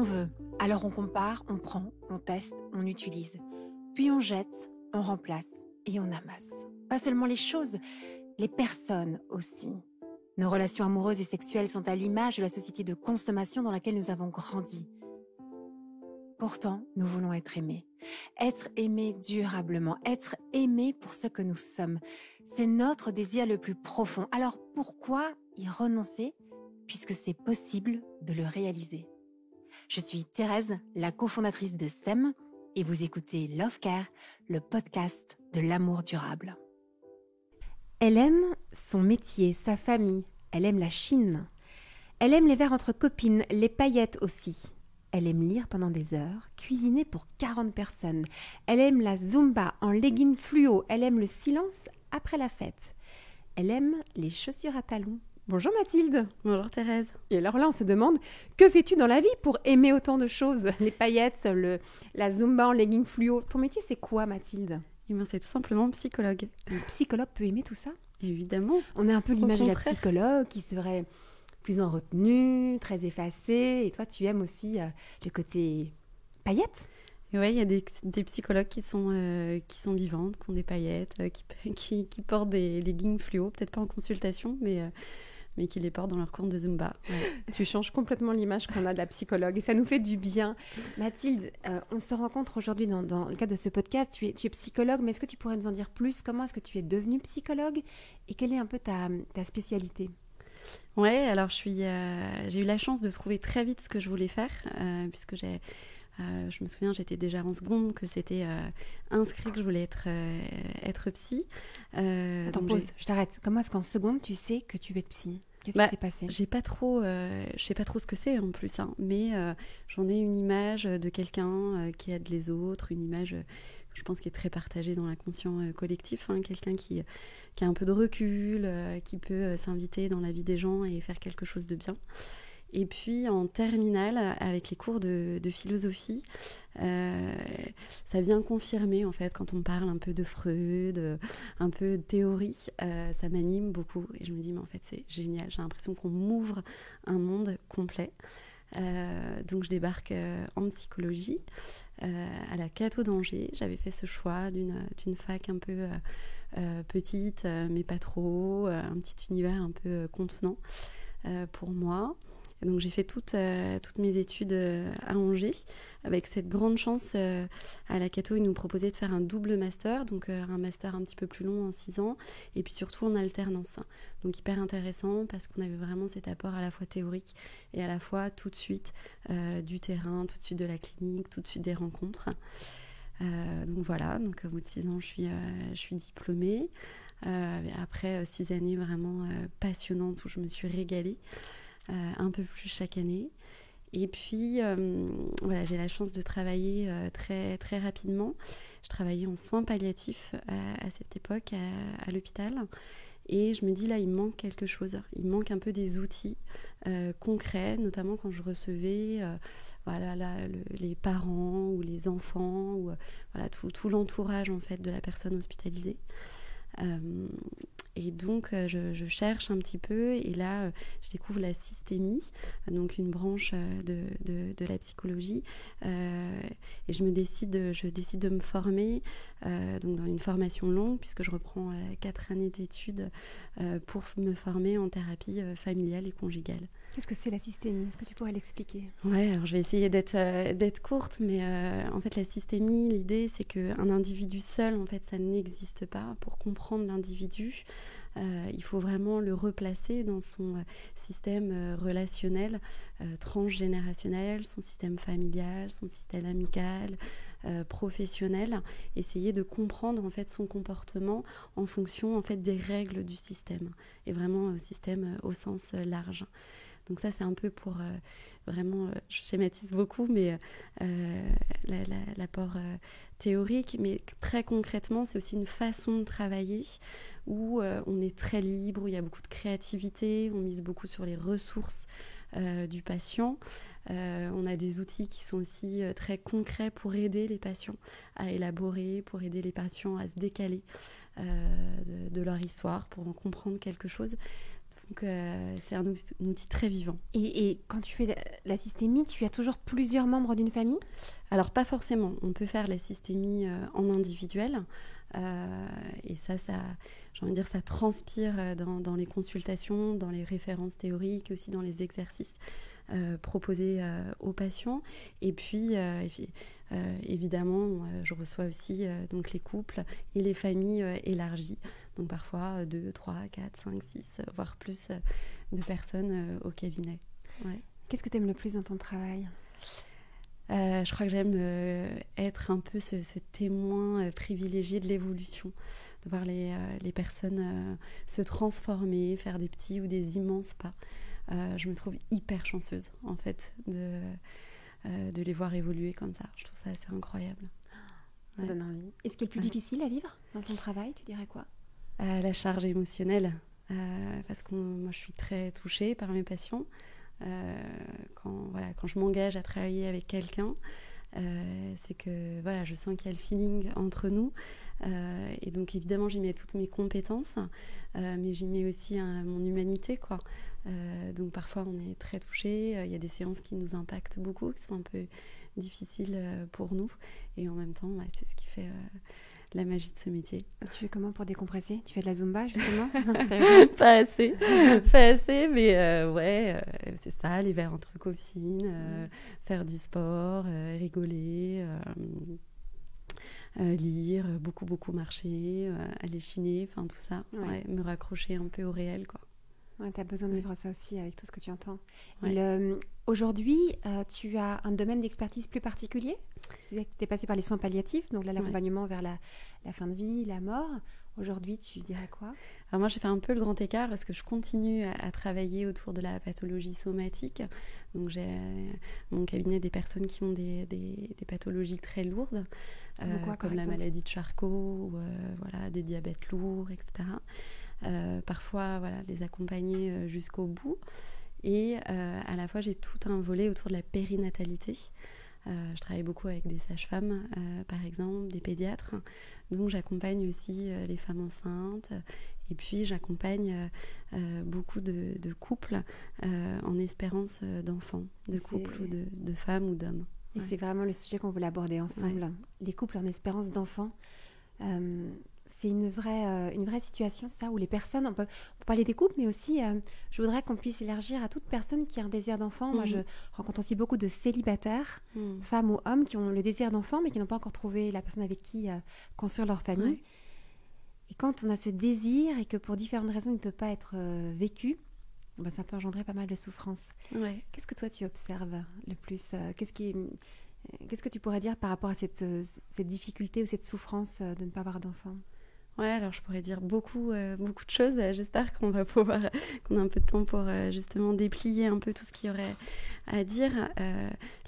on veut. Alors on compare, on prend, on teste, on utilise. Puis on jette, on remplace et on amasse. Pas seulement les choses, les personnes aussi. Nos relations amoureuses et sexuelles sont à l'image de la société de consommation dans laquelle nous avons grandi. Pourtant, nous voulons être aimés. Être aimés durablement, être aimés pour ce que nous sommes. C'est notre désir le plus profond. Alors pourquoi y renoncer puisque c'est possible de le réaliser? Je suis Thérèse, la cofondatrice de SEM, et vous écoutez Love Care, le podcast de l'amour durable. Elle aime son métier, sa famille, elle aime la Chine. Elle aime les verres entre copines, les paillettes aussi. Elle aime lire pendant des heures, cuisiner pour 40 personnes. Elle aime la Zumba en leggings fluo. Elle aime le silence après la fête. Elle aime les chaussures à talons. Bonjour Mathilde. Bonjour Thérèse. Et alors là, on se demande, que fais-tu dans la vie pour aimer autant de choses? Les paillettes, la Zumba en leggings fluo. Ton métier, c'est quoi Mathilde? Eh bien, c'est tout simplement psychologue. Un psychologue peut aimer tout ça? Évidemment. On a un peu l'image de la contraire. psychologue qui serait plus en retenue, très effacée. Et toi, tu aimes aussi le côté paillettes? Et ouais, il y a des psychologues qui sont vivantes, qui ont des paillettes, qui portent des leggings fluo, peut-être pas en consultation, mais qui les portent dans leur cours de Zumba. Ouais. Tu changes complètement l'image qu'on a de la psychologue et ça nous fait du bien. Mathilde, on se rencontre aujourd'hui dans le cadre de ce podcast. Tu es psychologue, mais est-ce que tu pourrais nous en dire plus? Comment est-ce que tu es devenue psychologue et quelle est un peu ta spécialité? Ouais, alors j'ai eu la chance de trouver très vite ce que je voulais faire, puisque je me souviens, j'étais déjà en seconde, que c'était inscrit que je voulais être psy. Attends, pause, je t'arrête. Comment est-ce qu'en seconde, tu sais que tu veux être psy? Qu'est-ce qui s'est passé? Je sais pas trop ce que c'est en plus, hein, mais j'en ai une image de quelqu'un qui aide les autres, une image que je pense qui est très partagée dans l'inconscient collectif, hein, quelqu'un qui a un peu de recul, qui peut s'inviter dans la vie des gens et faire quelque chose de bien. Et puis en terminale, avec les cours de philosophie, ça vient confirmer en fait quand on parle un peu de Freud, un peu de théorie, ça m'anime beaucoup. Et je me dis mais en fait c'est génial, j'ai l'impression qu'on m'ouvre un monde complet. Donc je débarque en psychologie à la Cato d'Angers. J'avais fait ce choix d'une fac un peu petite, mais pas trop, un petit univers un peu contenant pour moi. Donc j'ai fait toutes mes études à Angers, avec cette grande chance à la Cato, ils nous proposaient de faire un double master, donc un master un petit peu plus long en 6 ans, et puis surtout en alternance. Donc hyper intéressant parce qu'on avait vraiment cet apport à la fois théorique et à la fois tout de suite du terrain, tout de suite de la clinique, tout de suite des rencontres. Donc voilà, donc au bout de 6 ans je suis diplômée. Après 6 années vraiment passionnantes où je me suis régalée. Un peu plus chaque année. Et puis, voilà, j'ai la chance de travailler très, très rapidement. Je travaillais en soins palliatifs à cette époque à l'hôpital. Et je me dis, là, il me manque quelque chose. Il me manque un peu des outils concrets, notamment quand je recevais les parents ou les enfants, ou voilà, tout l'entourage en fait, de la personne hospitalisée. Et donc je cherche un petit peu et là je découvre la systémie, donc une branche de la psychologie, et je décide de me former donc dans une formation longue puisque je reprends 4 années d'études pour me former en thérapie familiale et conjugale. Qu'est-ce que c'est la systémie? Est-ce que tu pourrais l'expliquer? Ouais, alors je vais essayer d'être courte, mais en fait la systémie, l'idée c'est qu'un individu seul, en fait, ça n'existe pas. Pour comprendre l'individu, il faut vraiment le replacer dans son système relationnel, transgénérationnel, son système familial, son système amical, professionnel, essayer de comprendre en fait son comportement en fonction en fait des règles du système, et vraiment système au sens large. Donc ça, c'est un peu pour vraiment, je schématise beaucoup, mais l'apport théorique. Mais très concrètement, c'est aussi une façon de travailler où on est très libre, où il y a beaucoup de créativité, on mise beaucoup sur les ressources du patient. On a des outils qui sont aussi très concrets pour aider les patients à élaborer, pour aider les patients à se décaler de leur histoire, pour en comprendre quelque chose. Donc, c'est un outil très vivant. Et quand tu fais la systémie, tu as toujours plusieurs membres d'une famille ? Alors, pas forcément. On peut faire la systémie en individuel. Et ça, j'ai envie de dire, ça transpire dans les consultations, dans les références théoriques, aussi dans les exercices proposés aux patients. Et puis, évidemment, je reçois aussi donc les couples et les familles élargies. Donc parfois 2, 3, 4, 5, 6, voire plus de personnes au cabinet. Ouais. Qu'est-ce que tu aimes le plus dans ton travail ? Je crois que j'aime être un peu ce témoin privilégié de l'évolution, de voir les personnes se transformer, faire des petits ou des immenses pas. Je me trouve hyper chanceuse, en fait, de les voir évoluer comme ça. Je trouve ça assez incroyable. Ça donne envie. Et ce qui est le plus difficile à vivre dans ton travail, tu dirais quoi ? La charge émotionnelle, parce que moi, je suis très touchée par mes patients. Quand je m'engage à travailler avec quelqu'un, c'est que je sens qu'il y a le feeling entre nous, et donc évidemment j'y mets toutes mes compétences, mais j'y mets aussi mon humanité, quoi. Donc parfois on est très touchés, il y a des séances qui nous impactent beaucoup, qui sont un peu difficiles pour nous, et en même temps c'est ce qui fait la magie de ce métier. Tu fais comment pour décompresser ? Tu fais de la Zumba, justement ? Pas assez, mais c'est ça, les verres entre copines, faire du sport, rigoler, lire, beaucoup marcher, aller chiner, enfin tout ça, me raccrocher un peu au réel, quoi. Ouais, tu as besoin de vivre ça aussi avec tout ce que tu entends. Ouais. Aujourd'hui, tu as un domaine d'expertise plus particulier ? Tu disais que tu es passée par les soins palliatifs, donc là, l'accompagnement vers la fin de vie, la mort. Aujourd'hui, tu dirais quoi ? Alors moi, j'ai fait un peu le grand écart parce que je continue à travailler autour de la pathologie somatique. Donc j'ai mon cabinet des personnes qui ont des pathologies très lourdes, comme la maladie de Charcot, des diabètes lourds, etc. Parfois, les accompagner jusqu'au bout. Et à la fois, j'ai tout un volet autour de la périnatalité. Je travaille beaucoup avec des sages-femmes, par exemple, des pédiatres. Donc, j'accompagne aussi les femmes enceintes. Et puis, j'accompagne beaucoup de couples en espérance d'enfants, couples ou de femmes ou d'hommes. Et c'est vraiment le sujet qu'on voulait aborder ensemble. Ouais. Les couples en espérance d'enfants. C'est une vraie situation, ça, où les personnes, on peut parler des couples, mais aussi, je voudrais qu'on puisse élargir à toute personne qui a un désir d'enfant. Moi, je rencontre aussi beaucoup de célibataires, femmes ou hommes, qui ont le désir d'enfant, mais qui n'ont pas encore trouvé la personne avec qui construire leur famille. Ouais. Et quand on a ce désir et que pour différentes raisons, il ne peut pas être vécu, ça peut engendrer pas mal de souffrance. Ouais. Qu'est-ce que toi, tu observes le plus ? Qu'est-ce que tu pourrais dire par rapport à cette difficulté ou cette souffrance de ne pas avoir d'enfant ? Ouais, alors je pourrais dire beaucoup de choses. J'espère qu'on a un peu de temps pour justement déplier un peu tout ce qu'il y aurait à dire.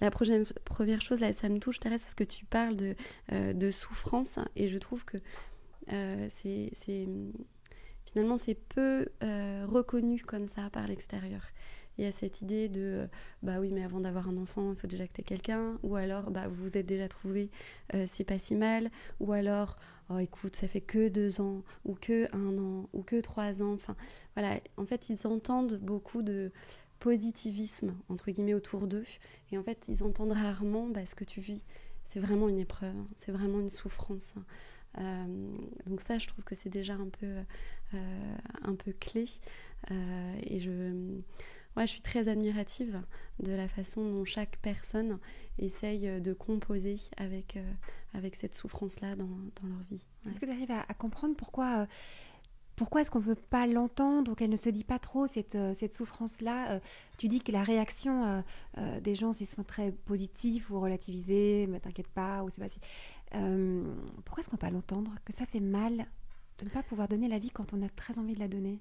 La première chose, là, ça me touche, Thérèse, parce que tu parles de souffrance, et je trouve que finalement c'est peu reconnu comme ça par l'extérieur. Il y a cette idée de oui, mais avant d'avoir un enfant, il faut déjà que tu aies quelqu'un, ou alors vous vous êtes déjà trouvé, c'est pas si mal, ou alors oh écoute, ça fait que 2 ans, ou que 1 an, ou que 3 ans. Enfin voilà, en fait ils entendent beaucoup de positivisme entre guillemets autour d'eux, et en fait ils entendent rarement ce que tu vis, c'est vraiment une épreuve, c'est vraiment une souffrance. Donc ça, je trouve que c'est déjà un peu clé, et je suis très admirative de la façon dont chaque personne essaye de composer avec cette souffrance-là dans leur vie. Ouais. Est-ce que tu arrives à comprendre pourquoi est-ce qu'on ne veut pas l'entendre, ou qu'elle ne se dit pas trop, cette souffrance-là ? Tu dis que la réaction des gens, c'est souvent très positif ou relativisé, mais t'inquiète pas, ou c'est pas si... pourquoi est-ce qu'on ne peut pas l'entendre ? Que ça fait mal de ne pas pouvoir donner la vie quand on a très envie de la donner ?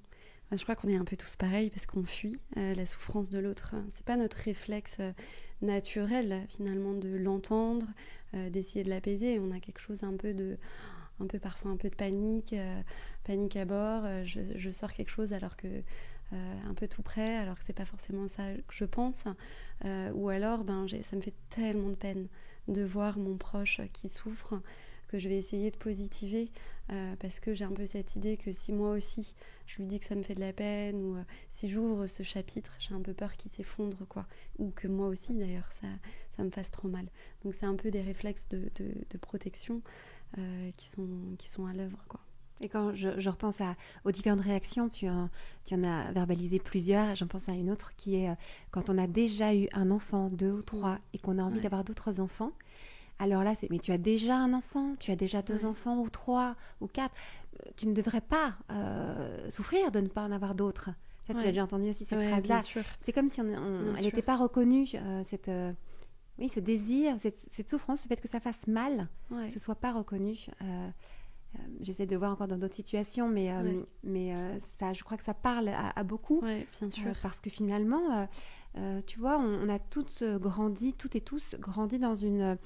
Je crois qu'on est un peu tous pareils, parce qu'on fuit la souffrance de l'autre. C'est pas notre réflexe naturel, finalement, de l'entendre, d'essayer de l'apaiser. On a quelque chose parfois un peu de panique à bord. Je sors quelque chose alors que un peu tout près, alors que c'est pas forcément ça que je pense. Ou alors, ça me fait tellement de peine de voir mon proche qui souffre que je vais essayer de positiver parce que j'ai un peu cette idée que si moi aussi je lui dis que ça me fait de la peine ou si j'ouvre ce chapitre, j'ai un peu peur qu'il s'effondre, quoi, ou que moi aussi d'ailleurs ça me fasse trop mal. Donc c'est un peu des réflexes de protection qui sont à l'œuvre, quoi. Et quand je repense aux différentes réactions, tu en as verbalisé plusieurs. J'en pense à une autre qui est quand on a déjà eu un enfant, 2 ou 3, et qu'on a envie d'avoir d'autres enfants. Alors là, mais tu as déjà un enfant, tu as déjà 2 enfants ou 3 ou 4. Tu ne devrais pas souffrir de ne pas en avoir d'autres. Ça, tu l'as déjà entendu aussi, cette phrase-là. C'est comme si elle n'était pas reconnue, ce désir, cette souffrance, le fait que ça fasse mal, que ce ne soit pas reconnu. J'essaie de voir encore dans d'autres situations, mais ça, je crois que ça parle à beaucoup. Oui, bien sûr. Parce que finalement, tu vois, on a toutes et tous grandi dans une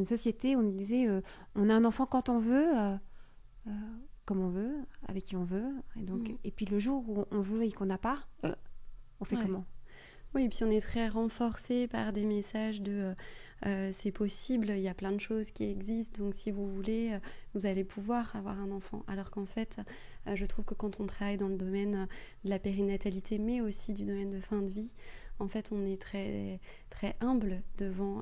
société où on nous disait on a un enfant quand on veut, comme on veut, avec qui on veut. Et puis le jour où on veut et qu'on n'a pas, on fait comment ? Oui, et puis on est très renforcé par des messages de c'est possible, il y a plein de choses qui existent, donc si vous voulez, vous allez pouvoir avoir un enfant. Alors qu'en fait, je trouve que quand on travaille dans le domaine de la périnatalité, mais aussi du domaine de fin de vie, en fait, on est très, très humble devant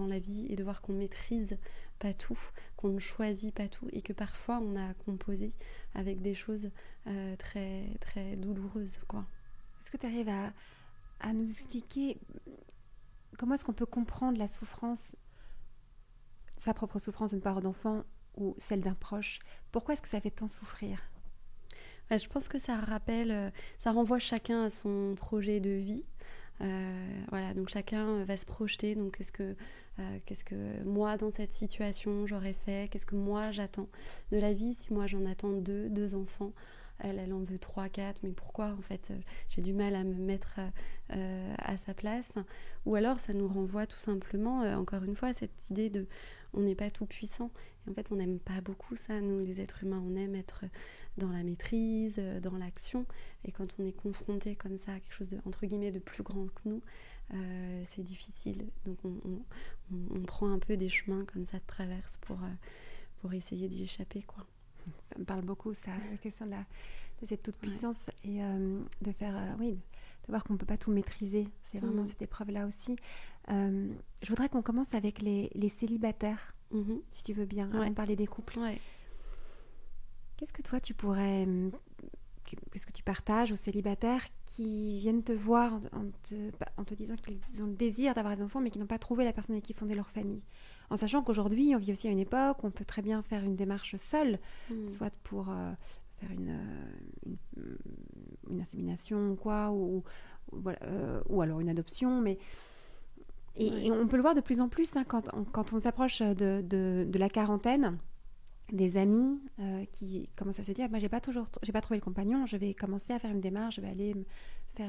la vie et de voir qu'on maîtrise pas tout, qu'on ne choisit pas tout et que parfois on a composé avec des choses très, très douloureuses, quoi. Est-ce que tu arrives à nous expliquer comment est-ce qu'on peut comprendre la souffrance, sa propre souffrance de ne pas avoir d'enfant ou celle d'un proche ? Pourquoi est-ce que ça fait tant souffrir ? Je pense que ça renvoie chacun à son projet de vie. Donc chacun va se projeter. Donc qu'est-ce que moi dans cette situation j'aurais fait ? Qu'est-ce que moi j'attends de la vie ? Si moi j'en attends 2 enfants, elle en veut 3, 4, mais pourquoi en fait j'ai du mal à me mettre à sa place. Ou alors ça nous renvoie tout simplement, encore une fois, à cette idée de on n'est pas tout puissant. Et en fait on n'aime pas beaucoup ça, nous les êtres humains, on aime être dans la maîtrise, dans l'action, et quand on est confronté comme ça à quelque chose de, entre guillemets, de plus grand que nous, c'est difficile. Donc on prend un peu des chemins comme ça de traverse pour essayer d'y échapper, quoi. Ça me parle beaucoup, ça, la question de cette toute-puissance et de faire, de voir qu'on ne peut pas tout maîtriser. C'est vraiment cette épreuve-là aussi. Je voudrais qu'on commence avec les célibataires, si tu veux bien, avant de parler des couples. Ouais. Qu'est-ce que toi, qu'est-ce que tu partages aux célibataires qui viennent te voir en te disant qu'ils ont le désir d'avoir des enfants, mais qui n'ont pas trouvé la personne avec qui fonder leur famille ? En sachant qu'aujourd'hui, on vit aussi à une époque où on peut très bien faire une démarche seule, soit pour faire une insémination ou quoi, ou alors une adoption. Et on peut le voir de plus en plus quand on s'approche de la quarantaine. Des amis qui commencent à se dire moi j'ai pas trouvé le compagnon, je vais commencer à faire une démarche, je vais aller faire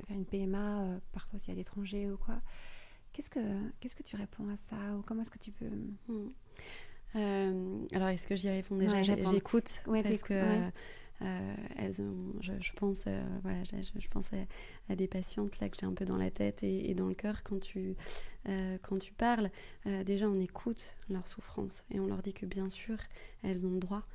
une PMA parfois aussi à l'étranger ou quoi. Qu'est-ce que tu réponds à ça, ou comment est-ce que tu peux alors est-ce que j'y réponds déjà? J'écoute parce que elles ont, je pense je pense à des patientes là que j'ai un peu dans la tête et dans le cœur quand tu parles. Déjà on écoute leur souffrance et on leur dit que bien sûr elles ont le droit,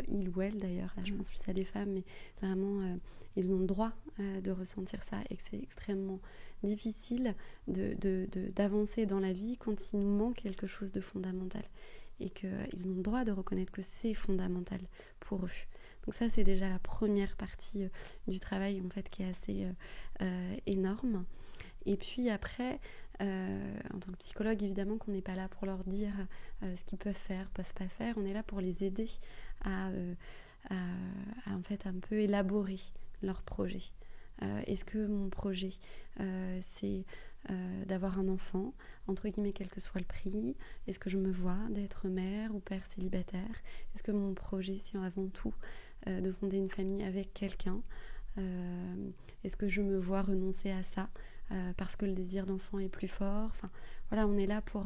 ils ou elles d'ailleurs, là je pense plus à des femmes, mais vraiment ils ont le droit de ressentir ça et que c'est extrêmement difficile d'avancer dans la vie quand il nous manque quelque chose de fondamental et qu'ils ont le droit de reconnaître que c'est fondamental pour eux. Donc ça, c'est déjà la première partie du travail en fait qui est assez énorme. Et puis après, en tant que psychologue, évidemment qu'on n'est pas là pour leur dire ce qu'ils peuvent faire, peuvent pas faire. On est là pour les aider à en fait un peu élaborer leur projet. Est-ce que mon projet, c'est d'avoir un enfant, entre guillemets, quel que soit le prix? Est-ce que je me vois d'être mère ou père célibataire? Est-ce que mon projet, c'est avant tout de fonder une famille avec quelqu'un? Est-ce que je me vois renoncer à ça parce que le désir d'enfant est plus fort? Enfin, voilà, on est là pour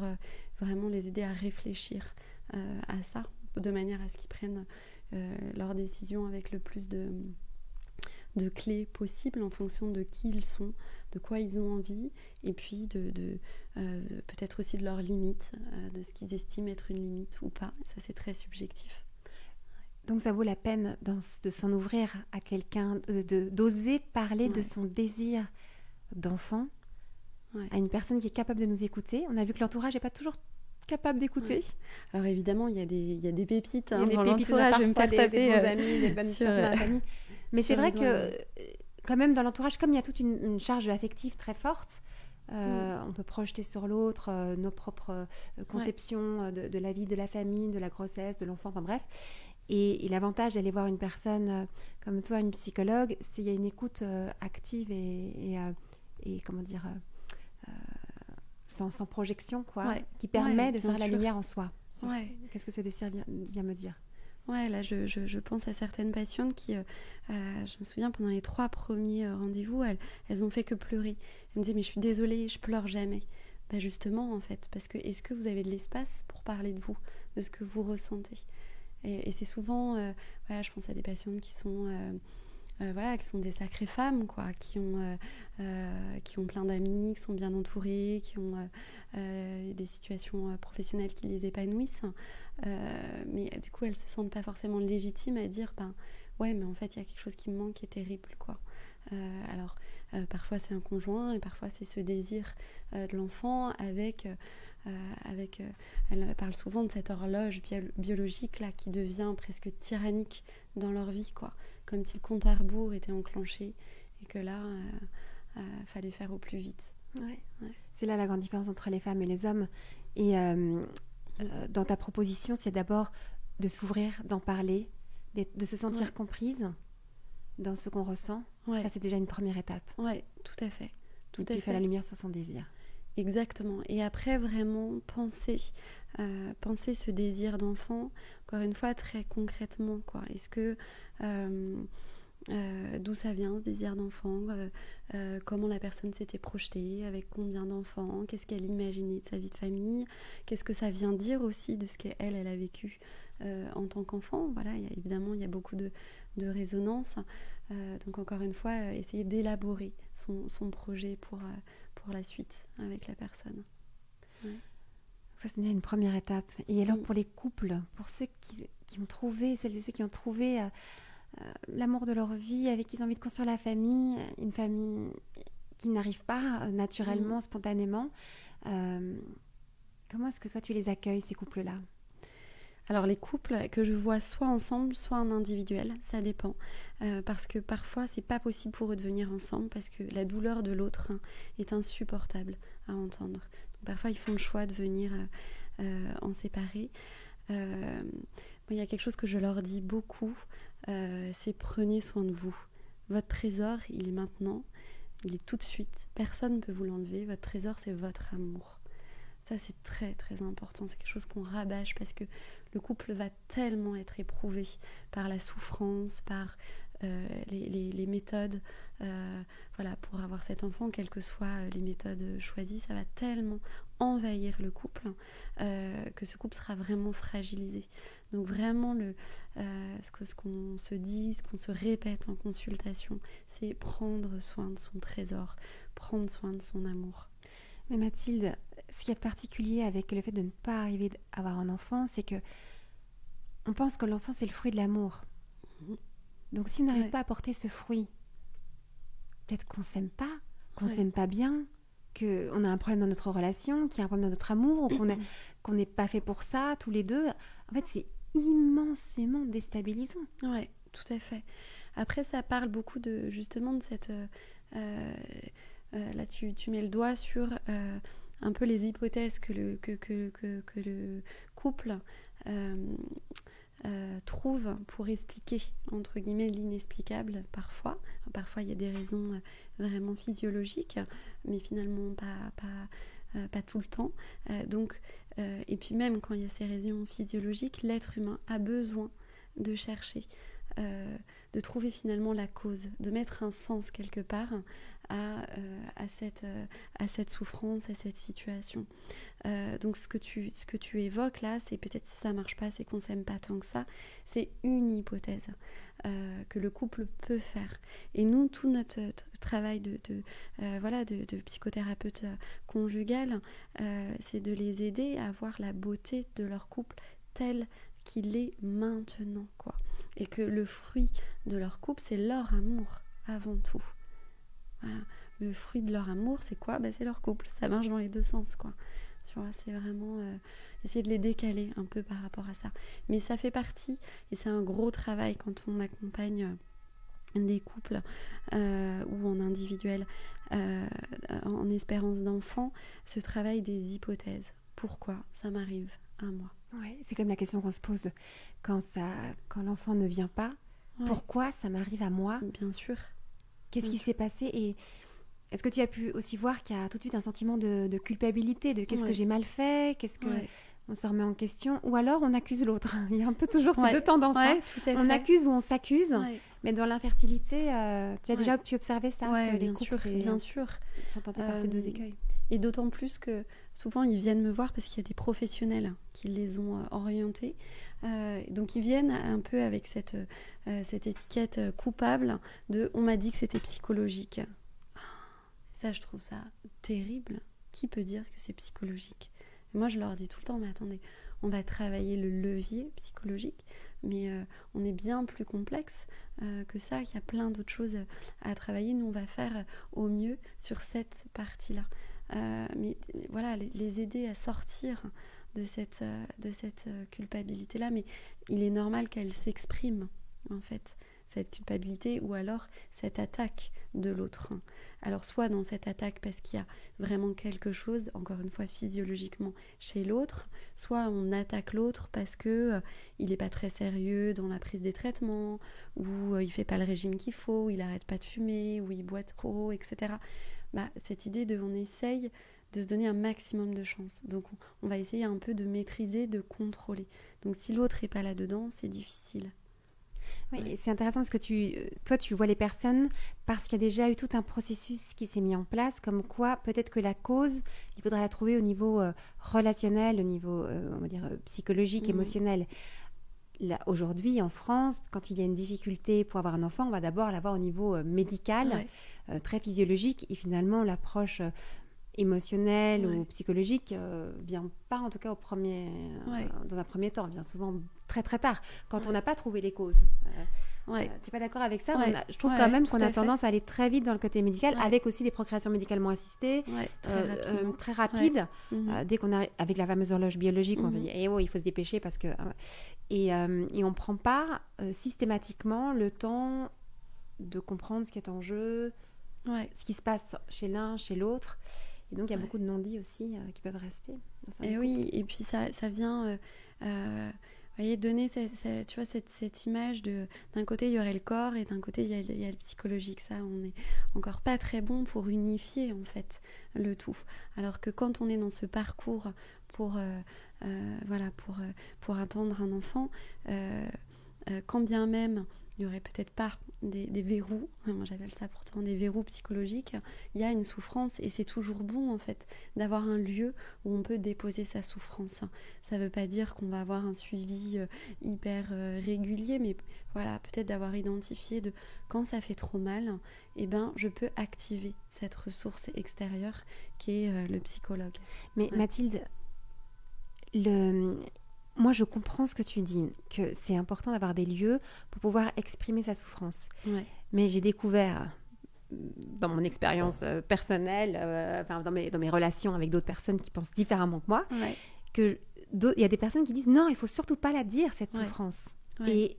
vraiment les aider à réfléchir à ça, de manière à ce qu'ils prennent leurs décisions avec le plus de de clés possibles en fonction de qui ils sont, de quoi ils ont envie, et puis peut-être aussi de leurs limites, de ce qu'ils estiment être une limite ou pas. Ça, c'est très subjectif. Donc ça vaut la peine de s'en ouvrir à quelqu'un, d'oser parler de son désir d'enfant à une personne qui est capable de nous écouter. On a vu que l'entourage n'est pas toujours capable d'écouter. Ouais. Alors évidemment, il y a des pépites dans l'entourage. Je vais me faire taper des bons amis, des bonnes personnes dans la famille. Mais c'est vrai que quand même dans l'entourage, comme il y a toute une charge affective très forte, on peut projeter sur l'autre nos propres conceptions de la vie, de la famille, de la grossesse, de l'enfant, enfin bref. Et l'avantage d'aller voir une personne comme toi, une psychologue, c'est qu'il y a une écoute active et comment dire, sans projection, quoi, qui permet de faire la lumière en soi. Qu'est-ce que ce désir vient me dire? Ouais, là, je pense à certaines patientes qui, je me souviens, pendant les 3 premiers rendez-vous, elles ont fait que pleurer. Elles me disaient, mais je suis désolée, je pleure jamais. Ben justement, en fait, parce que est-ce que vous avez de l'espace pour parler de vous, de ce que vous ressentez? Et c'est souvent, je pense à des patientes qui sont des sacrées femmes, quoi, qui ont plein d'amis, qui sont bien entourées, qui ont des situations professionnelles qui les épanouissent. Mais du coup, elles se sentent pas forcément légitimes à dire, ouais, mais en fait, il y a quelque chose qui me manque, qui est terrible, quoi. Alors, parfois c'est un conjoint et parfois c'est ce désir de l'enfant avec elle parle souvent de cette horloge biologique là qui devient presque tyrannique dans leur vie, quoi, comme si le compte à rebours était enclenché et que là fallait faire au plus vite. C'est là la grande différence entre les femmes et les hommes. Et dans ta proposition, c'est d'abord de s'ouvrir, d'en parler, de se sentir comprise dans ce qu'on ressent. Ça, c'est déjà une première étape. Oui, tout à fait. Tout à fait. Faire la lumière sur son désir. Exactement. Et après, vraiment penser ce désir d'enfant, encore une fois, très concrètement, quoi. Est-ce que d'où ça vient, ce désir d'enfant, comment la personne s'était projetée, avec combien d'enfants, qu'est-ce qu'elle imaginait de sa vie de famille, qu'est-ce que ça vient dire aussi de ce qu'elle a vécu en tant qu'enfant. Voilà, évidemment, il y a beaucoup de résonance. Donc encore une fois, essayer d'élaborer son projet pour la suite avec la personne. Ça, c'est déjà une première étape. Et alors pour les couples, pour ceux qui ont trouvé, celles et ceux qui ont trouvé l'amour de leur vie, avec qui ils ont envie de construire la famille, une famille qui n'arrive pas naturellement, spontanément, comment est-ce que toi tu les accueilles, ces couples-là ? Alors les couples que je vois soit ensemble, soit en individuel, ça dépend. Parce que parfois c'est pas possible pour eux de venir ensemble parce que la douleur de l'autre est insupportable à entendre. Donc parfois ils font le choix de venir en séparer. Il y a quelque chose que je leur dis beaucoup, c'est prenez soin de vous. Votre trésor, il est maintenant, il est tout de suite. Personne ne peut vous l'enlever. Votre trésor, c'est votre amour. Ça, c'est très, très important. C'est quelque chose qu'on rabâche parce que le couple va tellement être éprouvé par la souffrance, par les méthodes pour avoir cet enfant, quelles que soient les méthodes choisies. Ça va tellement envahir le couple que ce couple sera vraiment fragilisé. Donc vraiment, ce qu'on se dit, ce qu'on se répète en consultation, c'est prendre soin de son trésor, prendre soin de son amour. Mais Mathilde, ce qu'il y a de particulier avec le fait de ne pas arriver à avoir un enfant, c'est que on pense que l'enfant, c'est le fruit de l'amour. Donc si on n'arrive pas à porter ce fruit, peut-être qu'on s'aime pas, s'aime pas bien, qu'on a un problème dans notre relation, qu'il y a un problème dans notre amour, ou qu'on n'est pas fait pour ça, tous les deux. En fait, c'est immensément déstabilisant. Oui, tout à fait. Après, ça parle beaucoup justement de cette... là, tu mets le doigt sur un peu les hypothèses que le couple trouve pour expliquer, entre guillemets, l'inexplicable parfois. Parfois, il y a des raisons vraiment physiologiques, mais finalement pas tout le temps. Et puis même quand il y a ces raisons physiologiques, l'être humain a besoin de chercher de trouver finalement la cause, de mettre un sens quelque part à cette souffrance, à cette situation. Donc ce que tu évoques là, c'est peut-être si ça marche pas, c'est qu'on s'aime pas tant que ça. C'est une hypothèse que le couple peut faire. Et nous, tout notre travail de psychothérapeute conjugal, c'est de les aider à voir la beauté de leur couple tel qu'il est maintenant, quoi. Et que le fruit de leur couple, c'est leur amour avant tout. Voilà. Le fruit de leur amour, c'est quoi ? C'est leur couple. Ça marche dans les deux sens, quoi. Tu vois, c'est vraiment essayer de les décaler un peu par rapport à ça. Mais ça fait partie, et c'est un gros travail quand on accompagne des couples ou en individuel en espérance d'enfant, ce travail des hypothèses. Pourquoi ça m'arrive à moi ? Ouais, c'est comme la question qu'on se pose quand l'enfant ne vient pas. Ouais. Pourquoi ça m'arrive à moi ? Bien sûr. Qu'est-ce qui s'est passé ? Et est-ce que tu as pu aussi voir qu'il y a tout de suite un sentiment de culpabilité, de qu'est-ce que j'ai mal fait ? Qu'est-ce que on se remet en question ? Ou alors on accuse l'autre. Il y a un peu toujours ces deux tendances. Ouais, tout à fait. On accuse ou on s'accuse. Ouais. Mais dans l'infertilité, tu as déjà pu observer ça ? Oui, bien sûr. Sont tentés par ces deux écueils. Et d'autant plus que souvent, ils viennent me voir parce qu'il y a des professionnels qui les ont orientés. Donc, ils viennent un peu avec cette étiquette coupable de « on m'a dit que c'était psychologique ». Ça, je trouve ça terrible. Qui peut dire que c'est psychologique ? Et moi, je leur dis tout le temps, mais attendez, on va travailler le levier psychologique, mais on est bien plus complexe que ça, qu'il y a plein d'autres choses à travailler. Nous, on va faire au mieux sur cette partie-là. Mais voilà, les aider à sortir de cette culpabilité-là. Mais il est normal qu'elle s'exprime, en fait, cette culpabilité, ou alors cette attaque de l'autre. Alors, soit dans cette attaque parce qu'il y a vraiment quelque chose, encore une fois, physiologiquement chez l'autre, soit on attaque l'autre parce que il n'est pas très sérieux dans la prise des traitements, ou il fait pas le régime qu'il faut, ou il arrête pas de fumer, ou il boit trop, etc. Cette idée on essaye de se donner un maximum de chance. Donc, on va essayer un peu de maîtriser, de contrôler. Donc, si l'autre n'est pas là-dedans, c'est difficile. Oui, c'est intéressant parce que toi, tu vois les personnes parce qu'il y a déjà eu tout un processus qui s'est mis en place, comme quoi peut-être que la cause, il faudra la trouver au niveau relationnel, au niveau, on va dire, psychologique, émotionnel. Là, aujourd'hui, en France, quand il y a une difficulté pour avoir un enfant, on va d'abord l'avoir au niveau médical, très physiologique, et finalement, l'approche émotionnelle ou psychologique vient pas, en tout cas dans un premier temps, vient souvent très très tard, quand on n'a pas trouvé les causes. Tu n'es pas d'accord avec ça ? Je trouve quand même qu'on a tendance à aller très vite dans le côté médical, avec aussi des procréations médicalement assistées, très rapides. Dès qu'on arrive avec la fameuse horloge biologique, on se dit il faut se dépêcher parce que... Et on ne prend pas systématiquement le temps de comprendre ce qui est en jeu, ce qui se passe chez l'un, chez l'autre. Et donc, il y a beaucoup de non-dits aussi qui peuvent rester. Et puis ça vient... donner cette image d'un côté il y aurait le corps et d'un côté il y a le psychologique. Ça, on n'est encore pas très bon pour unifier en fait le tout, alors que quand on est dans ce parcours pour attendre un enfant, quand bien même il n'y aurait peut-être pas des verrous, moi j'appelle ça pourtant des verrous psychologiques, il y a une souffrance et c'est toujours bon en fait d'avoir un lieu où on peut déposer sa souffrance. Ça ne veut pas dire qu'on va avoir un suivi hyper régulier, mais voilà, peut-être d'avoir identifié quand ça fait trop mal, je peux activer cette ressource extérieure qui est le psychologue. Mais Mathilde, moi, je comprends ce que tu dis, que c'est important d'avoir des lieux pour pouvoir exprimer sa souffrance. Mais j'ai découvert, dans mon expérience personnelle, dans mes relations avec d'autres personnes qui pensent différemment que moi, qu'il y a des personnes qui disent « Non, il ne faut surtout pas la dire, cette souffrance. » Et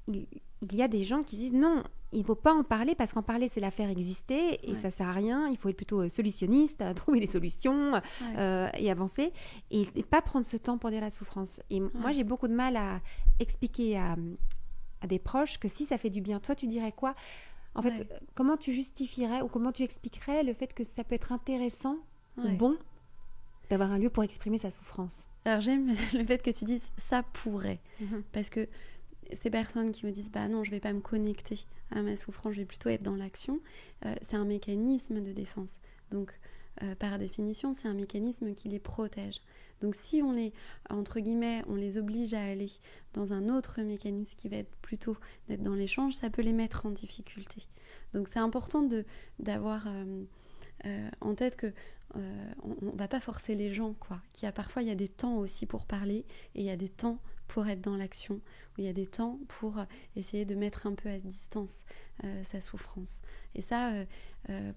il y a des gens qui disent « Non, il ne faut pas en parler parce qu'en parler, c'est la faire exister et ça ne sert à rien. Il faut être plutôt solutionniste, trouver des solutions et avancer et pas prendre ce temps pour dire la souffrance. » Et moi, j'ai beaucoup de mal à expliquer à des proches que si ça fait du bien, toi, tu dirais quoi ? En fait, comment tu justifierais ou comment tu expliquerais le fait que ça peut être intéressant ou bon d'avoir un lieu pour exprimer sa souffrance ? Alors, j'aime le fait que tu dises « ça pourrait » parce que ces personnes qui me disent non, je vais pas me connecter à ma souffrance, je vais plutôt être dans l'action, c'est un mécanisme de défense. Donc par définition, c'est un mécanisme qui les protège. Donc si on les, entre guillemets, on les oblige à aller dans un autre mécanisme qui va être plutôt d'être dans l'échange, ça peut les mettre en difficulté. Donc c'est important d'avoir en tête que on va pas forcer les gens, quoi. Parfois il y a des temps aussi pour parler et il y a des temps pour être dans l'action, où il y a des temps pour essayer de mettre un peu à distance sa souffrance. Et ça,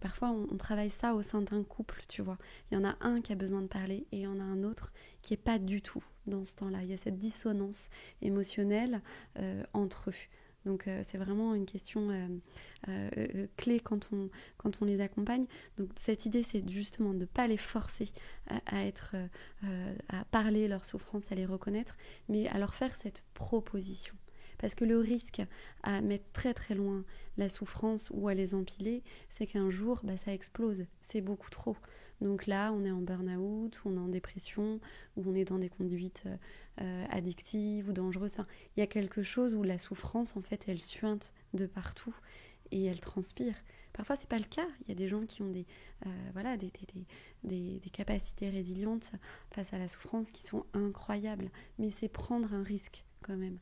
parfois on travaille ça au sein d'un couple, tu vois. Il y en a un qui a besoin de parler et il y en a un autre qui n'est pas du tout dans ce temps-là. Il y a cette dissonance émotionnelle entre eux. Donc c'est vraiment une question clé quand on les accompagne. Donc cette idée, c'est justement de ne pas les forcer à parler leur souffrance, à les reconnaître, mais à leur faire cette proposition. Parce que le risque à mettre très très loin la souffrance ou à les empiler, c'est qu'un jour, ça explose. C'est beaucoup trop. Donc là, on est en burn-out, on est en dépression, ou on est dans des conduites addictives ou dangereuses. Enfin, il y a quelque chose où la souffrance, en fait, elle suinte de partout et elle transpire. Parfois, c'est pas le cas. Il y a des gens qui ont des capacités résilientes face à la souffrance qui sont incroyables. Mais c'est prendre un risque quand même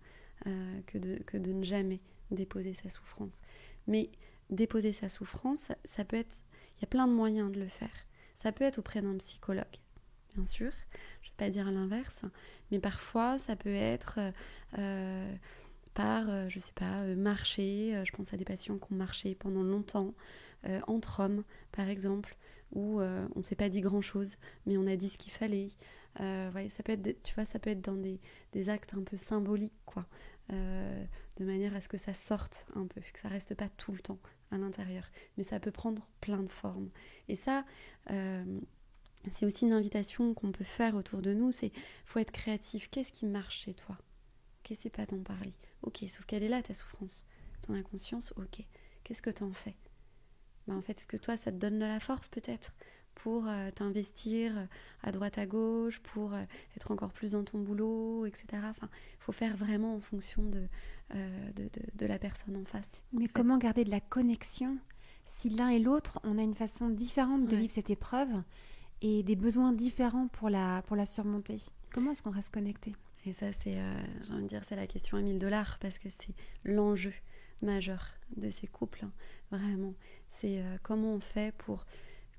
que de ne jamais déposer sa souffrance. Mais déposer sa souffrance, ça peut être... Il y a plein de moyens de le faire. Ça peut être auprès d'un psychologue, bien sûr. Je ne vais pas dire l'inverse. Mais parfois, ça peut être par, je ne sais pas, marcher. Je pense à des patients qui ont marché pendant longtemps, entre hommes, par exemple, où on ne s'est pas dit grand-chose, mais on a dit ce qu'il fallait. Ça peut être, tu vois, ça peut être dans des actes un peu symboliques, quoi. De manière à ce que ça sorte un peu, que ça reste pas tout le temps à l'intérieur. Mais ça peut prendre plein de formes. Et ça, c'est aussi une invitation qu'on peut faire autour de nous, c'est faut être créatif. Qu'est-ce qui marche chez toi ? Ok, c'est pas d'en parler. Ok, sauf qu'elle est là, ta souffrance. T'en as conscience ? Ok. Qu'est-ce que t'en fais ? En fait, est-ce que toi, ça te donne de la force peut-être pour t'investir à droite à gauche, pour être encore plus dans ton boulot, etc. Enfin, il faut faire vraiment en fonction de la personne en face. Mais comment garder de la connexion si l'un et l'autre, on a une façon différente de vivre cette épreuve et des besoins différents pour la surmonter ? Comment est-ce qu'on reste connecté ? Et ça, c'est, j'ai envie de dire, c'est la question à $1000 parce que c'est l'enjeu majeur de ces couples, hein, vraiment. C'est comment on fait pour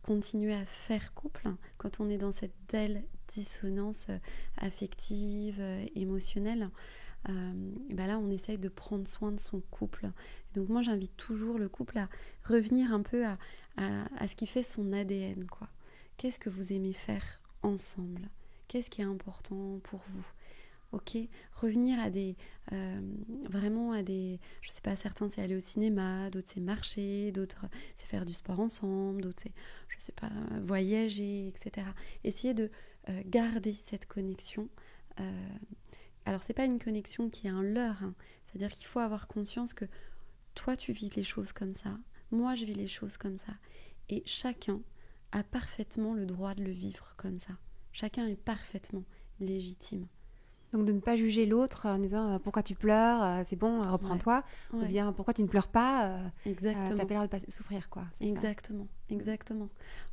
continuer à faire couple quand on est dans cette telle dissonance affective, émotionnelle. Là, on essaye de prendre soin de son couple. Donc moi, j'invite toujours le couple à revenir un peu à ce qui fait son ADN, quoi. Qu'est-ce que vous aimez faire ensemble ? Qu'est-ce qui est important pour vous ? Ok, revenir à vraiment à des, je sais pas, certains c'est aller au cinéma, d'autres c'est marcher, d'autres c'est faire du sport ensemble, d'autres c'est, je sais pas, voyager, etc. Essayer de garder cette connexion. Alors c'est pas une connexion qui est un leurre, hein. C'est-à-dire qu'il faut avoir conscience que toi tu vis les choses comme ça, moi je vis les choses comme ça, et chacun a parfaitement le droit de le vivre comme ça. Chacun est parfaitement légitime. Donc de ne pas juger l'autre en disant pourquoi tu pleures, c'est bon, reprends-toi, ou bien pourquoi tu ne pleures pas, t'as pas l'air de pas souffrir, quoi. Exactement.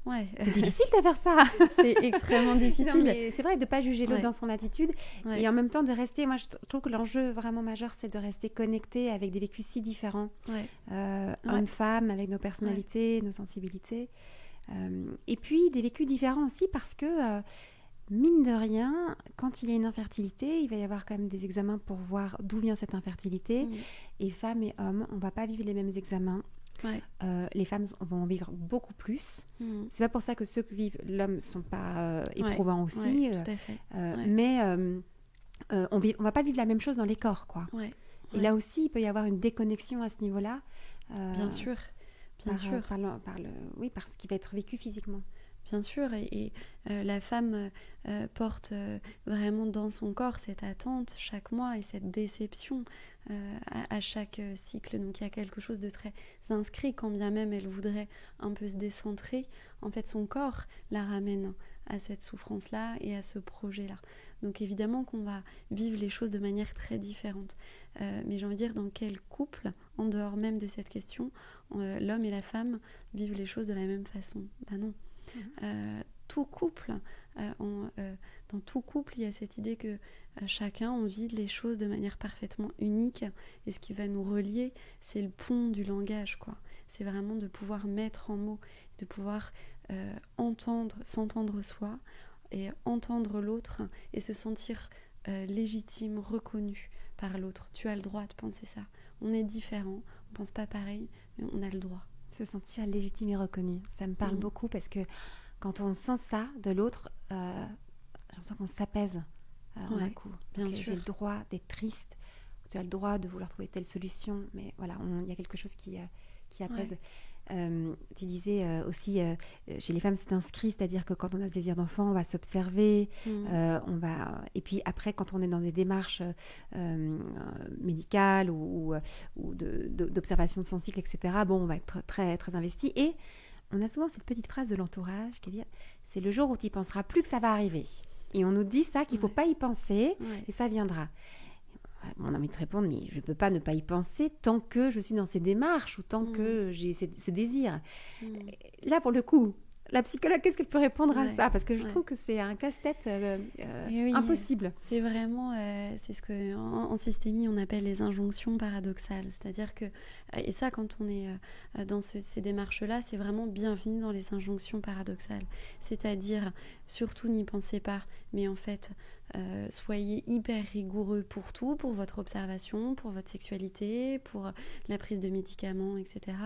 Ouais. C'est difficile de faire ça. C'est extrêmement difficile. Non, mais c'est vrai de ne pas juger l'autre dans son attitude et en même temps de rester, moi je trouve que l'enjeu vraiment majeur c'est de rester connecté avec des vécus si différents, hommes-femmes, avec nos personnalités, nos sensibilités, et puis des vécus différents aussi parce que mine de rien, quand il y a une infertilité, il va y avoir quand même des examens pour voir d'où vient cette infertilité. Et femmes et hommes, on ne va pas vivre les mêmes examens. Les femmes vont en vivre beaucoup plus. C'est pas pour ça que ceux qui vivent l'homme ne sont pas éprouvants aussi. Tout à fait. Mais on va pas vivre la même chose dans les corps, quoi. Et là aussi, il peut y avoir une déconnexion à ce niveau-là. Bien sûr. Par ce qui va être vécu physiquement. Bien sûr, et la femme porte vraiment dans son corps cette attente chaque mois et cette déception à chaque cycle. Donc il y a quelque chose de très inscrit, quand bien même elle voudrait un peu se décentrer. En fait, son corps la ramène à cette souffrance-là et à ce projet-là. Donc évidemment qu'on va vivre les choses de manière très différente. Mais j'ai envie de dire, dans quel couple, en dehors même de cette question, l'homme et la femme vivent les choses de la même façon? Ben non. Tout couple, dans tout couple, il y a cette idée que chacun, on vit les choses de manière parfaitement unique, et ce qui va nous relier, c'est le pont du langage, quoi. C'est vraiment de pouvoir mettre en mots, de pouvoir s'entendre soi, et entendre l'autre, et se sentir légitime, reconnu par l'autre. Tu as le droit de penser ça. On est différents, on pense pas pareil, mais on a le droit. Se sentir légitime et reconnu, ça me parle beaucoup, parce que quand on sent ça de l'autre, j'ai l'impression qu'on s'apaise en un coup. Bien sûr. J'ai le droit d'être triste, tu as le droit de vouloir trouver telle solution, mais voilà, il y a quelque chose qui apaise. Tu disais aussi, chez les femmes, c'est inscrit, c'est-à-dire que quand on a ce désir d'enfant, on va s'observer, et puis après, quand on est dans des démarches médicales ou d'observation de son cycle, etc., bon, on va être très, très investi. Et on a souvent cette petite phrase de l'entourage qui dit « c'est le jour où tu n'y penseras plus que ça va arriver ». Et on nous dit ça, qu'il ne faut pas y penser, et ça viendra. On a envie de répondre, mais je ne peux pas ne pas y penser tant que je suis dans ces démarches ou tant que j'ai ce désir. Là, pour le coup, la psychologue, qu'est-ce qu'elle peut répondre à ça? Parce que je trouve que c'est un casse-tête impossible. C'est vraiment, c'est ce qu'en systémie, on appelle les injonctions paradoxales. C'est-à-dire que, et ça, quand on est dans ces démarches-là, c'est vraiment bienvenu dans les injonctions paradoxales. C'est-à-dire, surtout n'y pensez pas, mais en fait, soyez hyper rigoureux pour tout, pour votre observation, pour votre sexualité, pour la prise de médicaments, etc.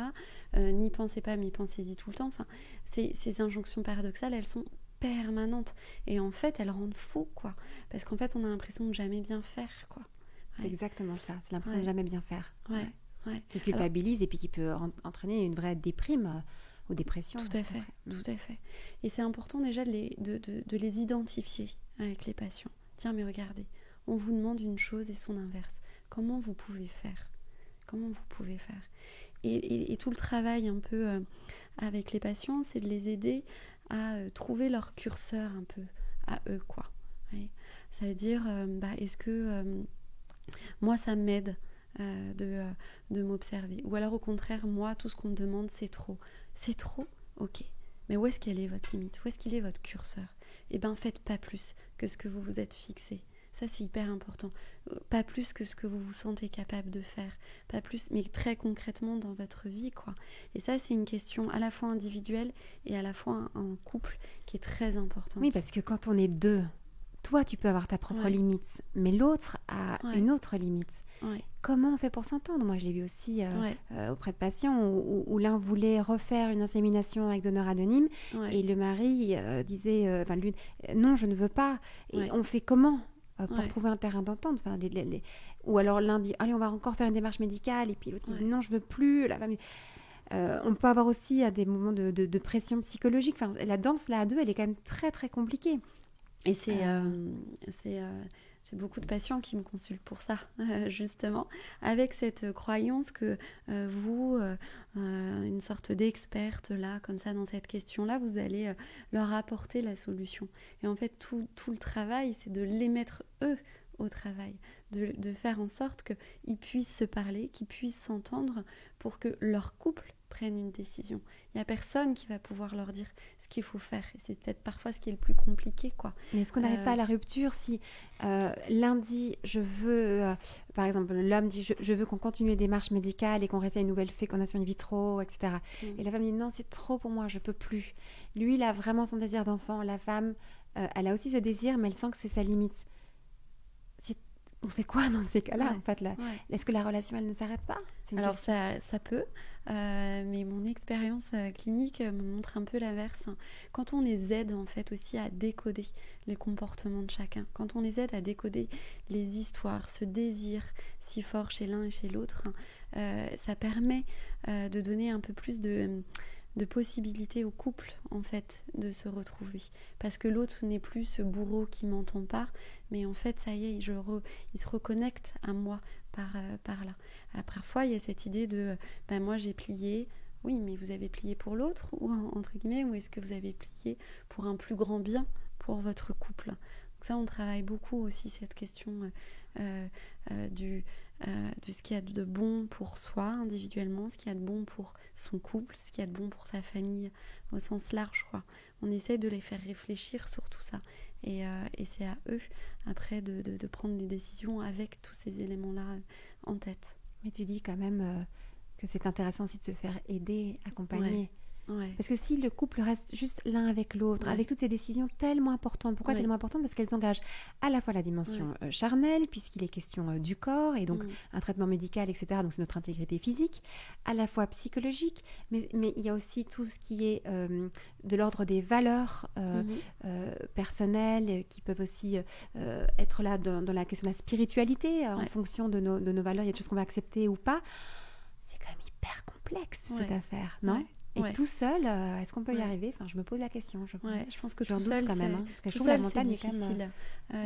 N'y pensez pas, mais pensez-y tout le temps. Enfin, ces injonctions paradoxales, elles sont permanentes. Et en fait, elles rendent fou, quoi. Parce qu'en fait, on a l'impression de jamais bien faire, quoi. C'est exactement ça. C'est l'impression de jamais bien faire. Qui culpabilise et puis qui peut entraîner une vraie déprime ou dépression. Tout à fait, tout à fait. Et c'est important déjà de les identifier avec les patients. Tiens, mais regardez, on vous demande une chose et son inverse. Comment vous pouvez faire? Et tout le travail un peu avec les patients, c'est de les aider à trouver leur curseur un peu à eux, quoi. Oui. Ça veut dire, est-ce que moi, ça m'aide de m'observer? Ou alors, au contraire, moi, tout ce qu'on me demande, c'est trop. C'est trop? Ok. Mais où est-ce qu'elle est, votre limite? Où est-ce qu'il est, votre curseur? Eh bien, faites pas plus que ce que vous vous êtes fixé. Ça, c'est hyper important. Pas plus que ce que vous vous sentez capable de faire. Pas plus, mais très concrètement dans votre vie, quoi. Et ça, c'est une question à la fois individuelle et à la fois en couple qui est très importante. Oui, parce que quand on est deux, toi, tu peux avoir ta propre limite, mais l'autre a une autre limite. Comment on fait pour s'entendre? Moi, je l'ai vu aussi auprès de patients où l'un voulait refaire une insémination avec donneur anonyme et le mari disait, non, je ne veux pas. Et on fait comment pour trouver un terrain d'entente? Ou alors l'un dit, allez, on va encore faire une démarche médicale, et puis l'autre dit, non, je veux plus. On peut avoir aussi des moments de pression psychologique. Enfin, la danse, là, à deux, elle est quand même très, très compliquée. Et j'ai beaucoup de patients qui me consultent pour ça, justement, avec cette croyance que vous, une sorte d'experte, là, comme ça, dans cette question-là, vous allez leur apporter la solution. Et en fait, tout le travail, c'est de les mettre, eux, au travail, de faire en sorte qu'ils puissent se parler, qu'ils puissent s'entendre pour que leur couple prenne une décision. Il n'y a personne qui va pouvoir leur dire ce qu'il faut faire. Et c'est peut-être parfois ce qui est le plus compliqué, quoi. Mais est-ce qu'on n'arrive pas à la rupture si l'un dit, je veux, par exemple, l'homme dit, je veux qu'on continue les démarches médicales et qu'on réessaye une nouvelle fécondation in vitro, etc. Et la femme dit, non, c'est trop pour moi, je peux plus. Lui, il a vraiment son désir d'enfant. La femme, elle a aussi ce désir, mais elle sent que c'est sa limite. On fait quoi dans ces cas-là, en fait, Est-ce que la relation, elle ne s'arrête pas? Alors, ça peut, mais mon expérience clinique me montre un peu l'inverse. Quand on les aide, en fait, aussi à décoder les comportements de chacun, quand on les aide à décoder les histoires, ce désir si fort chez l'un et chez l'autre, ça permet de donner un peu plus de possibilité au couple, en fait, de se retrouver. Parce que l'autre n'est plus ce bourreau qui m'entend pas, mais en fait, ça y est, il se reconnecte à moi par là. Alors, parfois, il y a cette idée de moi, j'ai plié. Oui, mais vous avez plié pour l'autre, ou entre guillemets, ou est-ce que vous avez plié pour un plus grand bien pour votre couple? Donc ça, on travaille beaucoup aussi cette question de ce qu'il y a de bon pour soi individuellement, ce qu'il y a de bon pour son couple, ce qu'il y a de bon pour sa famille au sens large, quoi. On essaie de les faire réfléchir sur tout ça. Et c'est à eux, après, de prendre les décisions avec tous ces éléments-là en tête. Mais tu dis quand même que c'est intéressant aussi de se faire aider, accompagner. Ouais. Parce que si le couple reste juste l'un avec l'autre, avec toutes ces décisions tellement importantes, pourquoi tellement importantes? Parce qu'elles engagent à la fois la dimension charnelle, puisqu'il est question du corps, et donc un traitement médical, etc. Donc c'est notre intégrité physique, à la fois psychologique, mais il y a aussi tout ce qui est de l'ordre des valeurs personnelles, qui peuvent aussi être là dans la question de la spiritualité, en fonction de nos valeurs. Il y a des choses qu'on va accepter ou pas. C'est quand même hyper complexe, cette affaire, non? Et tout seul, est-ce qu'on peut y arriver? Enfin, je me pose la question. Je pense que tout seul, quand même. Parce que tout seul, c'est difficile.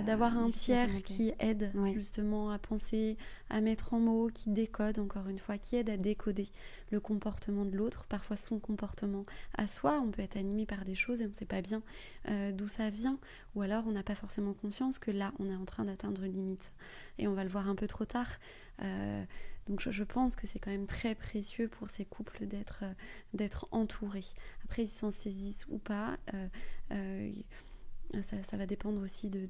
D'avoir un tiers qui aide justement à penser, à mettre en mots, qui décode, encore une fois, qui aide à décoder le comportement de l'autre, parfois son comportement à soi. On peut être animé par des choses et on ne sait pas bien d'où ça vient. Ou alors, on n'a pas forcément conscience que là, on est en train d'atteindre une limite. Et on va le voir un peu trop tard. Donc je pense que c'est quand même très précieux pour ces couples d'être entourés. Après, ils s'en saisissent ou pas. Ça va dépendre aussi de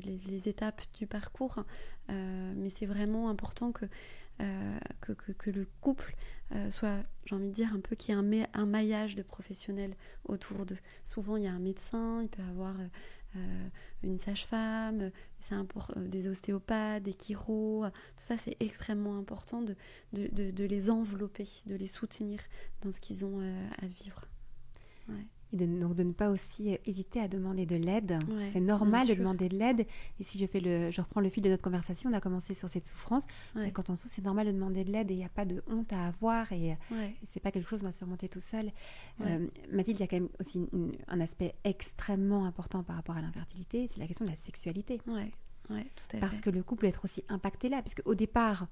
les étapes du parcours. Mais c'est vraiment important que le couple soit, j'ai envie de dire, un peu qu'il y ait un maillage de professionnels autour d'eux. Souvent, il y a un médecin, il peut y avoir une sage-femme, des ostéopathes, des chiros. Tout ça, c'est extrêmement important de les envelopper, de les soutenir dans ce qu'ils ont à vivre. Et donc de ne pas aussi hésiter à demander de l'aide. C'est normal de demander de l'aide. Et si je reprends le fil de notre conversation, on a commencé sur cette souffrance. Et quand on souffre, c'est normal de demander de l'aide et il n'y a pas de honte à avoir. Et c'est pas quelque chose qu'on va surmonter tout seul. Mathilde, il y a quand même aussi un aspect extrêmement important par rapport à l'infertilité, c'est la question de la sexualité. Oui, tout à Parce fait. que le couple est être aussi impacté là, puisque au départ,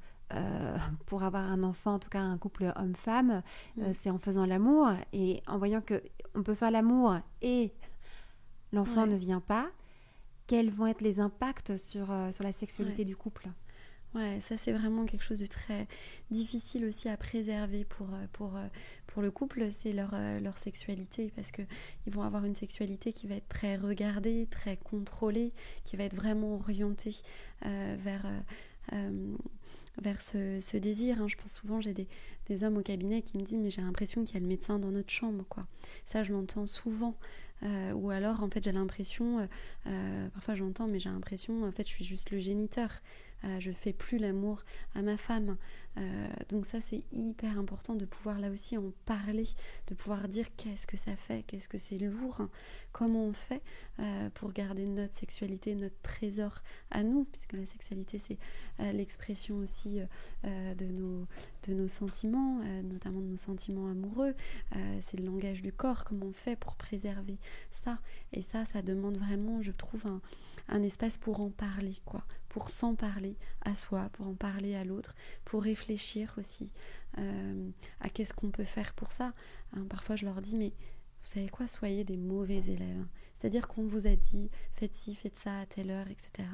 pour avoir un enfant, en tout cas un couple homme-femme, c'est en faisant l'amour et en voyant qu'on peut faire l'amour et l'enfant ne vient pas. Quels vont être les impacts sur la sexualité du couple? Ouais, ça c'est vraiment quelque chose de très difficile aussi à préserver pour le couple, c'est leur sexualité, parce qu'ils vont avoir une sexualité qui va être très regardée, très contrôlée, qui va être vraiment orientée vers ce désir. Je pense souvent, j'ai des hommes au cabinet qui me disent « mais j'ai l'impression qu'il y a le médecin dans notre chambre ». Ça, je l'entends souvent. Ou alors, en fait, j'ai l'impression, parfois j'entends, mais j'ai l'impression, en fait, je suis juste le géniteur. Je fais plus l'amour à ma femme. Donc ça, c'est hyper important de pouvoir là aussi en parler, de pouvoir dire qu'est-ce que ça fait, qu'est-ce que c'est lourd, comment on fait pour garder notre sexualité, notre trésor à nous, puisque la sexualité, c'est l'expression aussi de nos sentiments, notamment de nos sentiments amoureux. C'est le langage du corps, comment on fait pour préserver ça. Et ça demande vraiment, je trouve, un espace pour en parler, pour s'en parler à soi, pour en parler à l'autre, pour réfléchir aussi à qu'est-ce qu'on peut faire pour ça. Parfois, je leur dis, mais vous savez quoi, soyez des mauvais élèves. C'est-à-dire qu'on vous a dit, faites ci, faites ça à telle heure, etc.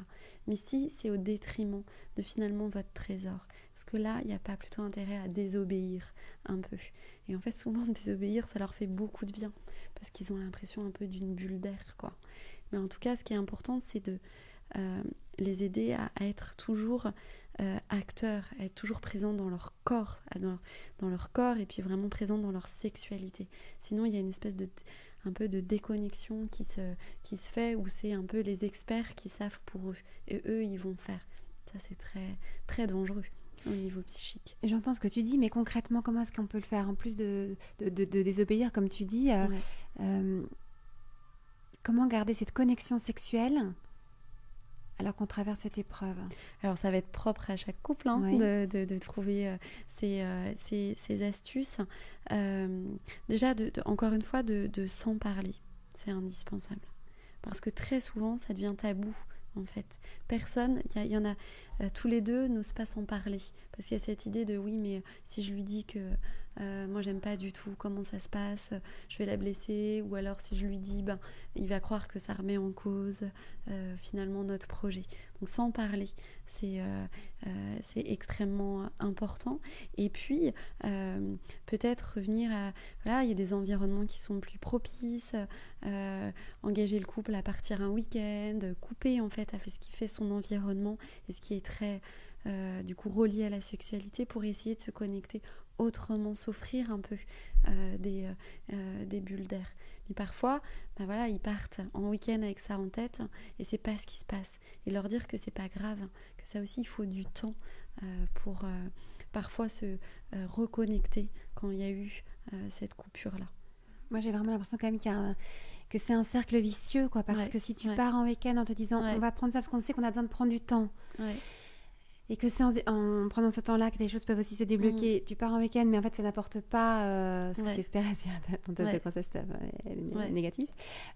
Mais si c'est au détriment de finalement votre trésor, est-ce que là, il n'y a pas plutôt intérêt à désobéir un peu? Et en fait, souvent, désobéir, ça leur fait beaucoup de bien, parce qu'ils ont l'impression un peu d'une bulle d'air, Mais en tout cas, ce qui est important, c'est de les aider à être toujours acteurs, à être toujours présents dans leur corps, dans leur corps, et puis vraiment présents dans leur sexualité. Sinon, il y a une espèce un peu de déconnexion qui se fait, où c'est un peu les experts qui savent pour eux, et eux, ils vont faire. Ça, c'est très, très dangereux au niveau psychique. Et j'entends ce que tu dis, mais concrètement, comment est-ce qu'on peut le faire? En plus de désobéir, comme tu dis, comment garder cette connexion sexuelle alors qu'on traverse cette épreuve? Alors ça va être propre à chaque couple de trouver ces astuces. Déjà, encore une fois, de s'en parler. C'est indispensable. Parce que très souvent, ça devient tabou, en fait. Personne, il y en a tous les deux, n'osent pas s'en parler. Parce qu'il y a cette idée de oui, mais si je lui dis que moi j'aime pas du tout comment ça se passe, je vais la blesser, ou alors si je lui dis, il va croire que ça remet en cause finalement notre projet. Donc sans parler, c'est extrêmement important. Et puis peut-être revenir à, voilà, il y a des environnements qui sont plus propices, engager le couple à partir un week-end, couper en fait à ce qui fait son environnement et ce qui est très du coup relié à la sexualité, pour essayer de se connecter autrement, s'offrir un peu des bulles d'air. Mais parfois, voilà, ils partent en week-end avec ça en tête et c'est pas ce qui se passe. Et leur dire que c'est pas grave, que ça aussi il faut du temps pour parfois se reconnecter quand il y a eu cette coupure-là. Moi j'ai vraiment l'impression quand même que c'est un cercle vicieux, quoi, parce que si tu pars en week-end en te disant on va prendre ça parce qu'on sait qu'on a besoin de prendre du temps. Et que c'est en prenant ce temps-là que les choses peuvent aussi se débloquer. Tu pars en week-end, mais en fait, ça n'apporte pas ce que tu espérais dans ta séquence négative.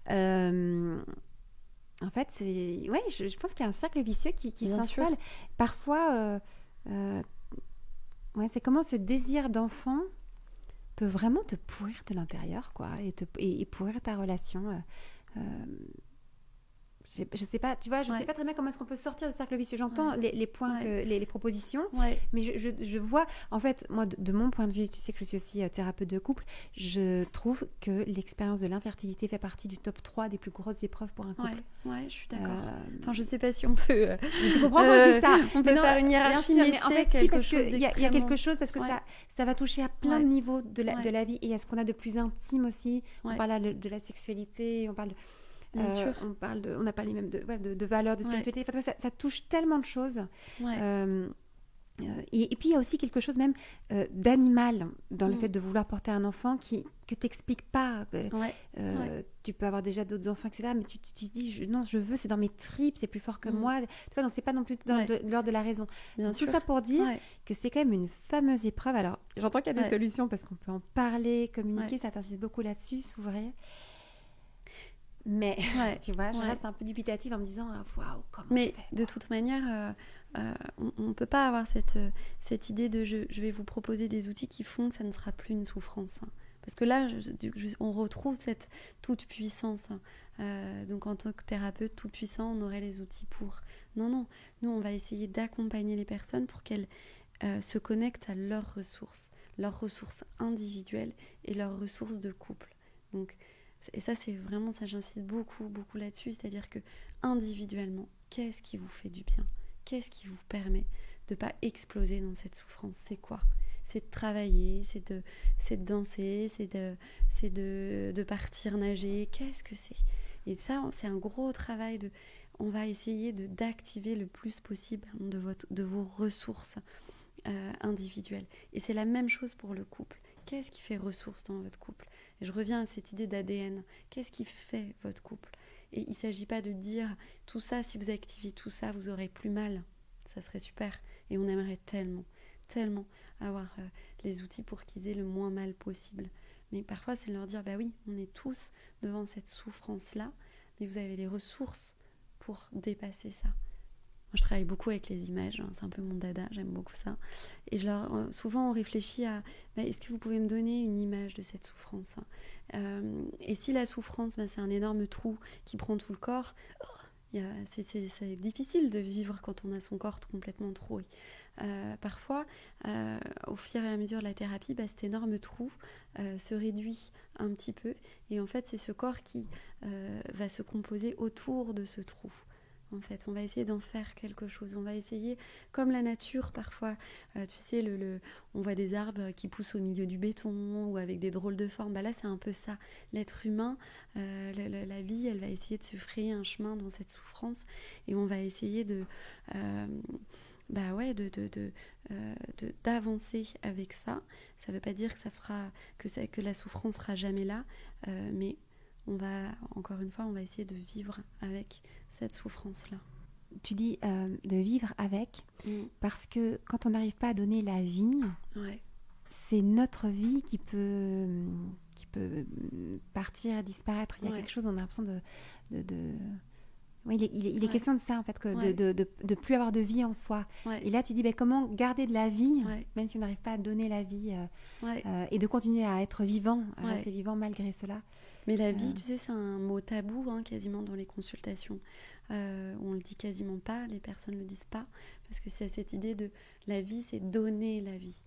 En fait, je pense qu'il y a un cercle vicieux qui s'installe. Parfois, c'est comment ce désir d'enfant peut vraiment te pourrir de l'intérieur, quoi, et pourrir ta relation. Je sais pas, tu vois, je sais pas très bien comment est-ce qu'on peut sortir de ce cercle vicieux. J'entends les points, les propositions, mais je vois, en fait, moi, de mon point de vue, tu sais que je suis aussi thérapeute de couple, je trouve que l'expérience de l'infertilité fait partie du top 3 des plus grosses épreuves pour un couple. Ouais, je suis d'accord. Enfin, je sais pas si on peut... tu comprends quand je dis ça. On peut faire une hiérarchie, mais en fait, si, parce qu'il y a quelque chose, parce que ça va toucher à plein de niveaux de la vie et à ce qu'on a de plus intime aussi. On parle là de la sexualité, on parle... on n'a pas les mêmes de valeurs, de spiritualité. Enfin, ça touche tellement de choses. Et puis il y a aussi quelque chose même d'animal dans le fait de vouloir porter un enfant que t'expliques pas. Tu peux avoir déjà d'autres enfants, etc. Mais tu te dis non, je veux, c'est dans mes tripes, c'est plus fort que moi. Tu vois, donc c'est pas non plus de l'ordre de la raison. Tout ça pour dire que c'est quand même une fameuse épreuve. Alors j'entends qu'il y a des solutions parce qu'on peut en parler, communiquer. Ça t'insiste beaucoup là-dessus, s'ouvrir. Mais tu vois, je reste un peu dubitative en me disant waouh, comment on fait, de toute manière, on ne peut pas avoir cette idée de je vais vous proposer des outils qui font que ça ne sera plus une souffrance. Parce que là, on retrouve cette toute-puissance. Donc en tant que thérapeute tout-puissant, on aurait les outils pour. Non. Nous, on va essayer d'accompagner les personnes pour qu'elles se connectent à leurs ressources individuelles et leurs ressources de couple. Donc, et ça, c'est vraiment, ça, j'insiste beaucoup là-dessus, c'est-à-dire que individuellement, qu'est-ce qui vous fait du bien ? Qu'est-ce qui vous permet de ne pas exploser dans cette souffrance ? C'est quoi ? C'est de travailler, c'est de danser, c'est de partir nager. Qu'est-ce que c'est ? Et ça, c'est un gros travail on va essayer d'activer le plus possible de vos ressources individuelles. Et c'est la même chose pour le couple. Qu'est-ce qui fait ressource dans votre couple ? Et je reviens à cette idée d'ADN. Qu'est-ce qui fait votre couple ? Et il ne s'agit pas de dire tout ça, si vous activez tout ça, vous aurez plus mal. Ça serait super. Et on aimerait tellement avoir les outils pour qu'ils aient le moins mal possible. Mais parfois, c'est de leur dire, oui, on est tous devant cette souffrance-là, mais vous avez les ressources pour dépasser ça. Moi, je travaille beaucoup avec les images, c'est un peu mon dada, j'aime beaucoup ça. Et souvent, on réfléchit à est-ce que vous pouvez me donner une image de cette souffrance ? Et si la souffrance, c'est un énorme trou qui prend tout le corps, c'est difficile de vivre quand on a son corps complètement troué. Parfois, au fur et à mesure de la thérapie, cet énorme trou se réduit un petit peu. Et en fait, c'est ce corps qui va se composer autour de ce trou. En fait, on va essayer d'en faire quelque chose. On va essayer, comme la nature parfois, tu sais, on voit des arbres qui poussent au milieu du béton ou avec des drôles de formes. Là, c'est un peu ça. L'être humain, la vie, elle va essayer de se frayer un chemin dans cette souffrance et on va essayer d'avancer avec ça. Ça ne veut pas dire que la souffrance sera jamais là, mais encore une fois, on va essayer de vivre avec cette souffrance-là. Tu dis de vivre avec, parce que quand on n'arrive pas à donner la vie, c'est notre vie qui peut partir, disparaître. Il y a quelque chose, on a l'impression Oui, il est question de ça, en fait, que de plus avoir de vie en soi. Ouais. Et là, tu dis, comment garder de la vie, même si on n'arrive pas à donner la vie, et de continuer à être vivant, à rester vivant malgré cela. Mais la vie, tu sais, c'est un mot tabou, quasiment dans les consultations. On le dit quasiment pas, les personnes le disent pas, parce que c'est cette idée de la vie, c'est donner la vie.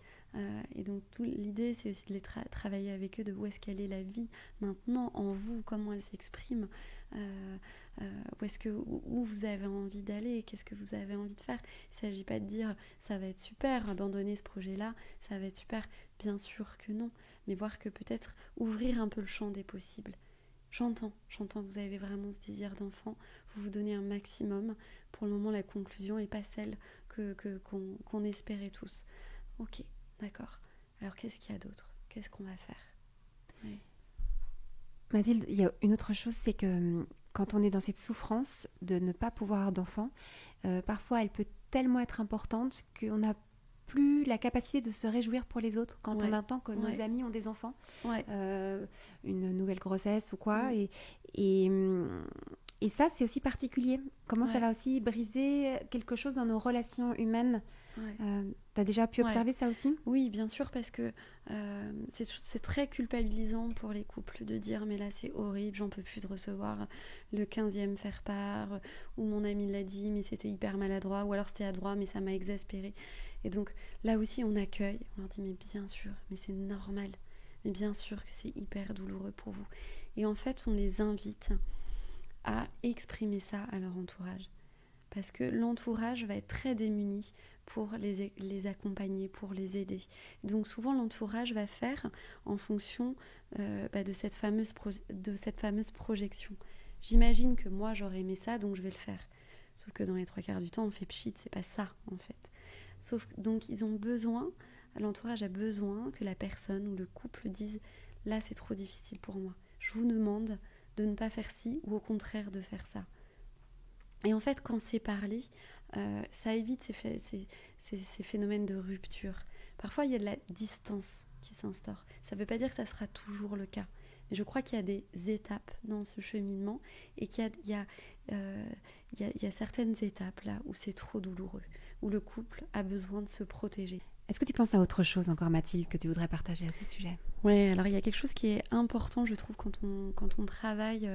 Et donc l'idée, c'est aussi de les travailler avec eux, de où est-ce qu'elle est la vie maintenant en vous, comment elle s'exprime, où vous avez envie d'aller, qu'est-ce que vous avez envie de faire. Il ne s'agit pas de dire ça va être super, abandonner ce projet-là, ça va être super. Bien sûr que non, mais voir que peut-être ouvrir un peu le champ des possibles. J'entends, vous avez vraiment ce désir d'enfant, vous donnez un maximum. Pour le moment, la conclusion n'est pas celle qu'on espérait tous. Ok, d'accord. Alors qu'est-ce qu'il y a d'autre ? Qu'est-ce qu'on va faire ? Mathilde, il y a une autre chose, c'est que quand on est dans cette souffrance de ne pas pouvoir avoir d'enfant, parfois elle peut tellement être importante qu'on n'a plus la capacité de se réjouir pour les autres quand on entend que nos amis ont des enfants, une nouvelle grossesse ou quoi. Et ça, c'est aussi particulier. Comment ça va aussi briser quelque chose dans nos relations humaines. Tu as déjà pu observer ça aussi ? Oui, bien sûr, parce que c'est très culpabilisant pour les couples de dire « mais là, c'est horrible, j'en peux plus de recevoir le 15e faire-part » ou « mon ami l'a dit, mais c'était hyper maladroit » ou alors « c'était adroit, mais ça m'a exaspéré ». Et donc, là aussi, on accueille, on leur dit « mais bien sûr, mais c'est normal, mais bien sûr que c'est hyper douloureux pour vous ». Et en fait, on les invite à exprimer ça à leur entourage. Parce que l'entourage va être très démuni pour les accompagner, pour les aider. Donc souvent, l'entourage va faire en fonction de cette fameuse projection. J'imagine que moi, j'aurais aimé ça, donc je vais le faire. Sauf que dans les 3/4 du temps, on fait pchit, c'est pas ça, en fait. Donc, ils ont besoin, l'entourage a besoin que la personne ou le couple dise « là, c'est trop difficile pour moi. Je vous demande de ne pas faire ci ou au contraire de faire ça. » Et en fait, quand c'est parlé, ça évite ces phénomènes de rupture. Parfois, il y a de la distance qui s'instaure. Ça ne veut pas dire que ça sera toujours le cas. Mais je crois qu'il y a des étapes dans ce cheminement et qu'il y a certaines étapes là où c'est trop douloureux, où le couple a besoin de se protéger. Est-ce que tu penses à autre chose encore, Mathilde, que tu voudrais partager à ce sujet ? Oui, alors il y a quelque chose qui est important, je trouve, quand on travaille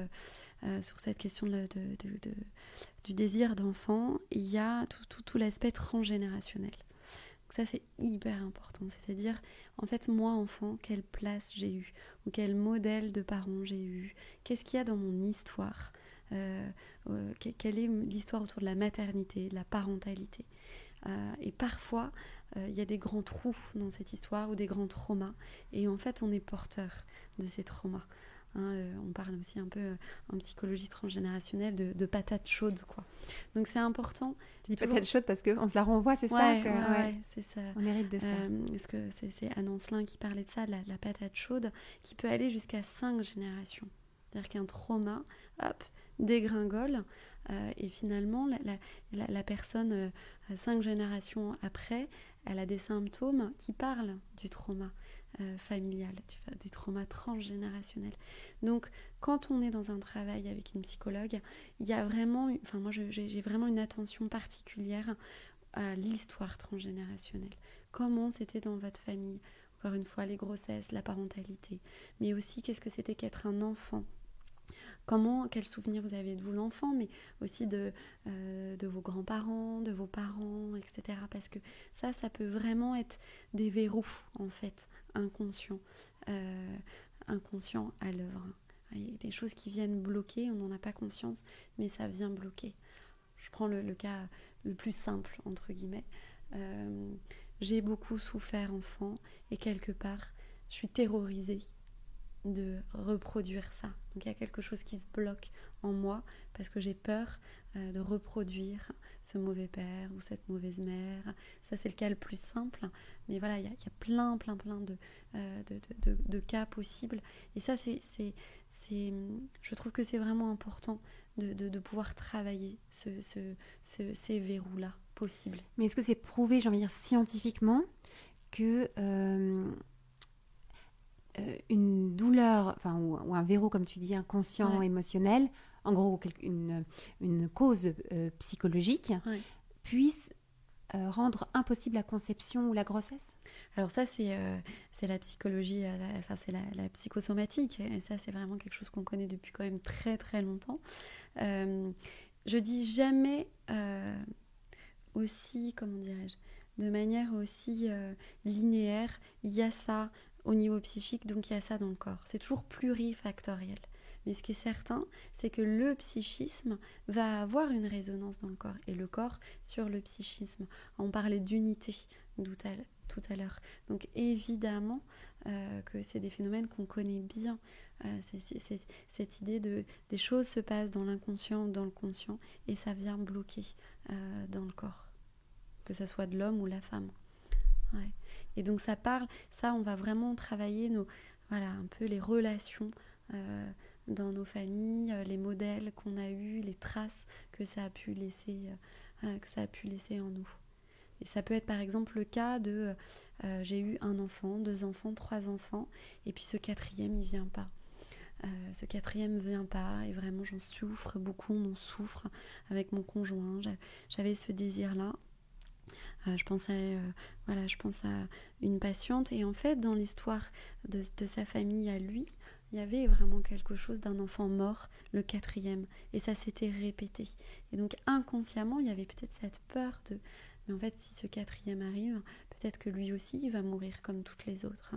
sur cette question du désir d'enfant. Il y a tout l'aspect transgénérationnel. Donc ça, c'est hyper important. C'est-à-dire, en fait, moi, enfant, quelle place j'ai eue ou quel modèle de parents j'ai eu ? Qu'est-ce qu'il y a dans mon histoire ? Quelle est l'histoire autour de la maternité, de la parentalité ? Et parfois, il y a des grands trous dans cette histoire ou des grands traumas. Et en fait, on est porteur de ces traumas. On parle aussi un peu en psychologie transgénérationnelle de patates chaudes, quoi. Donc c'est important. Tu dis patates chaudes parce qu'on se la renvoie, c'est ça c'est ça. On hérite de ça. Parce que c'est Anne Ancelin qui parlait de ça, de la patate chaude, qui peut aller jusqu'à 5 générations. C'est-à-dire qu'un trauma, hop, dégringole, et finalement, la personne, 5 générations après, elle a des symptômes qui parlent du trauma familial, du trauma transgénérationnel. Donc, quand on est dans un travail avec une psychologue, il y a vraiment, moi j'ai vraiment une attention particulière à l'histoire transgénérationnelle. Comment c'était dans votre famille ? Encore une fois, les grossesses, la parentalité, mais aussi qu'est-ce que c'était qu'être un enfant ? Quels souvenirs vous avez de vos enfants, mais aussi de vos grands-parents, de vos parents, etc. Parce que ça peut vraiment être des verrous, en fait, inconscients à l'œuvre. Il y a des choses qui viennent bloquer, on n'en a pas conscience, mais ça vient bloquer. Je prends le cas le plus simple, entre guillemets. J'ai beaucoup souffert enfant, et quelque part, je suis terrorisée de reproduire ça. Donc il y a quelque chose qui se bloque en moi parce que j'ai peur de reproduire ce mauvais père ou cette mauvaise mère. Ça, c'est le cas le plus simple. Mais voilà, il y a plein de cas possibles. Et ça, je trouve que c'est vraiment important de pouvoir travailler ces verrous-là possibles. Mais est-ce que c'est prouvé, j'ai envie de dire, scientifiquement que une douleur ou un verrou, comme tu dis, inconscient, émotionnel, en gros une cause psychologique, puisse rendre impossible la conception ou la grossesse? Alors ça, c'est la psychologie, c'est la psychosomatique. Et ça, c'est vraiment quelque chose qu'on connaît depuis quand même très, très longtemps. Je dis jamais aussi, comment dirais-je, de manière aussi linéaire, il y a ça au niveau psychique, donc il y a ça dans le corps. C'est toujours plurifactoriel. Mais ce qui est certain, c'est que le psychisme va avoir une résonance dans le corps, et le corps sur le psychisme. On parlait d'unité tout à l'heure. Donc évidemment que c'est des phénomènes qu'on connaît bien. C'est cette idée des choses se passent dans l'inconscient ou dans le conscient, et ça vient bloquer dans le corps, que ce soit de l'homme ou la femme. Ouais. Et donc ça, on va vraiment travailler un peu les relations dans nos familles, les modèles qu'on a eus, les traces que ça a pu laisser en nous. Et ça peut être par exemple le cas de j'ai eu 1 enfant, 2 enfants, 3 enfants, et puis ce 4e il vient pas. Ce 4e vient pas, et vraiment j'en souffre beaucoup, on en souffre avec mon conjoint. J'avais ce désir-là. Je pense à une patiente, et en fait dans l'histoire de sa famille à lui, il y avait vraiment quelque chose d'un enfant mort, le 4e, et ça s'était répété. Et donc inconsciemment, il y avait peut-être cette peur mais en fait, si ce 4e arrive, peut-être que lui aussi, il va mourir comme toutes les autres.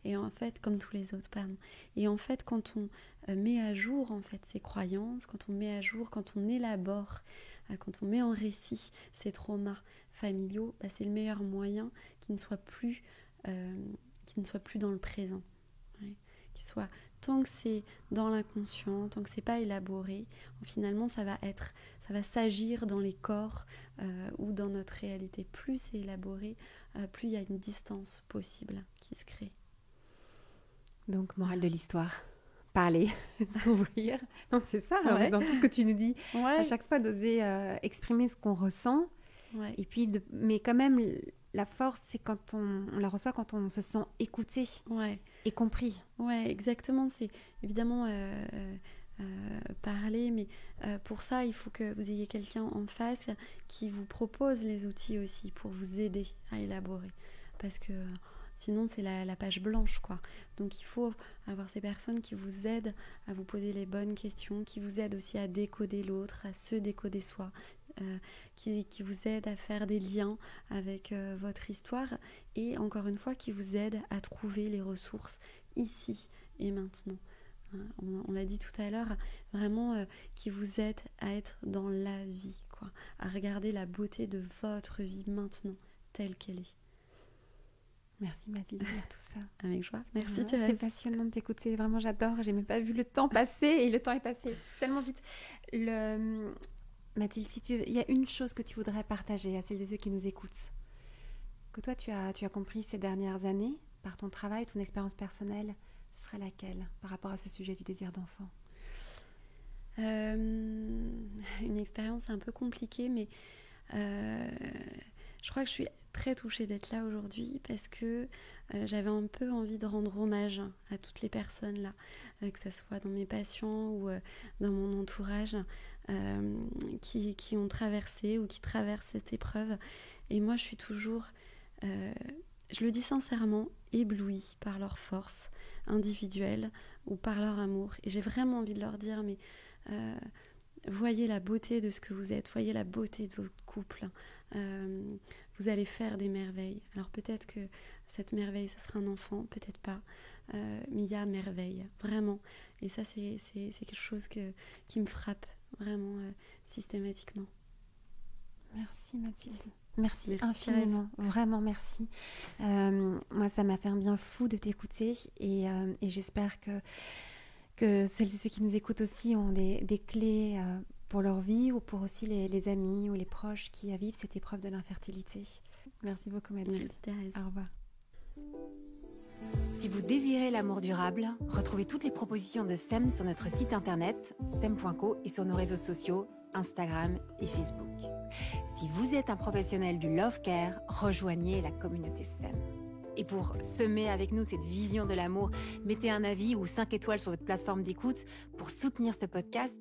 Et en fait, comme tous les autres, pardon. Et en fait, quand on met à jour ses croyances, quand on met à jour, quand on élabore, quand on met en récit ces traumas familiaux, c'est le meilleur moyen qu'ils ne soient plus dans le présent. Ouais. Tant que c'est dans l'inconscient, tant que c'est pas élaboré, finalement ça va s'agir dans les corps ou dans notre réalité. Plus c'est élaboré, plus il y a une distance possible qui se crée. Donc, morale de l'histoire, parler, s'ouvrir. Non, c'est ça, dans tout ce que tu nous dis. À chaque fois, d'oser exprimer ce qu'on ressent. Et puis, mais quand même, la force, c'est quand on la reçoit, quand on se sent écouté et compris. Ouais, exactement. C'est évidemment parler, mais pour ça, il faut que vous ayez quelqu'un en face qui vous propose les outils aussi pour vous aider à élaborer. Parce que sinon, c'est la page blanche, quoi. Donc, il faut avoir ces personnes qui vous aident à vous poser les bonnes questions, qui vous aident aussi à décoder l'autre, à se décoder soi, qui vous aident à faire des liens avec votre histoire, et encore une fois, qui vous aident à trouver les ressources ici et maintenant. On l'a dit tout à l'heure, vraiment qui vous aident à être dans la vie, quoi, à regarder la beauté de votre vie maintenant, telle qu'elle est. Merci Mathilde pour tout ça. Avec joie. Merci Thérèse. C'est passionnant de t'écouter, vraiment j'adore. J'ai même pas vu le temps passer, et le temps est passé tellement vite. Mathilde, il y a une chose que tu voudrais partager à celles et ceux qui nous écoutent, que toi tu as compris ces dernières années par ton travail, ton expérience personnelle, ce serait laquelle par rapport à ce sujet du désir d'enfant? Une expérience un peu compliquée, mais je crois que je suis très touchée d'être là aujourd'hui, parce que j'avais un peu envie de rendre hommage à toutes les personnes là, que ce soit dans mes patients ou dans mon entourage, qui ont traversé ou qui traversent cette épreuve. Et moi, je suis toujours, je le dis sincèrement, éblouie par leur force individuelle ou par leur amour. Et j'ai vraiment envie de leur dire, mais voyez la beauté de ce que vous êtes, voyez la beauté de votre couple. Vous allez faire des merveilles. Alors peut-être que cette merveille, ça sera un enfant, peut-être pas, mais il y a merveille, vraiment. Et ça, c'est quelque chose qui me frappe vraiment systématiquement. Merci Mathilde. Merci infiniment, vraiment merci. Moi, ça m'a fait un bien fou de t'écouter, et j'espère que celles et ceux qui nous écoutent aussi ont des clés pour leur vie, ou pour aussi les amis ou les proches qui vivent cette épreuve de l'infertilité. Merci beaucoup Mathilde. Merci Thérèse. Au revoir. Si vous désirez l'amour durable, retrouvez toutes les propositions de SEM sur notre site internet sem.co et sur nos réseaux sociaux Instagram et Facebook. Si vous êtes un professionnel du Love Care, rejoignez la communauté SEM. Et pour semer avec nous cette vision de l'amour, mettez un avis ou 5 étoiles sur votre plateforme d'écoute pour soutenir ce podcast.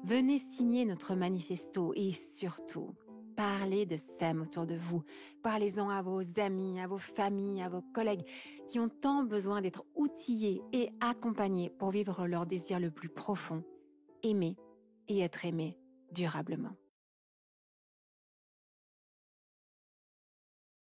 Venez signer notre manifesto et surtout, parlez de SEM autour de vous. Parlez-en à vos amis, à vos familles, à vos collègues qui ont tant besoin d'être outillés et accompagnés pour vivre leur désir le plus profond, aimer et être aimé durablement.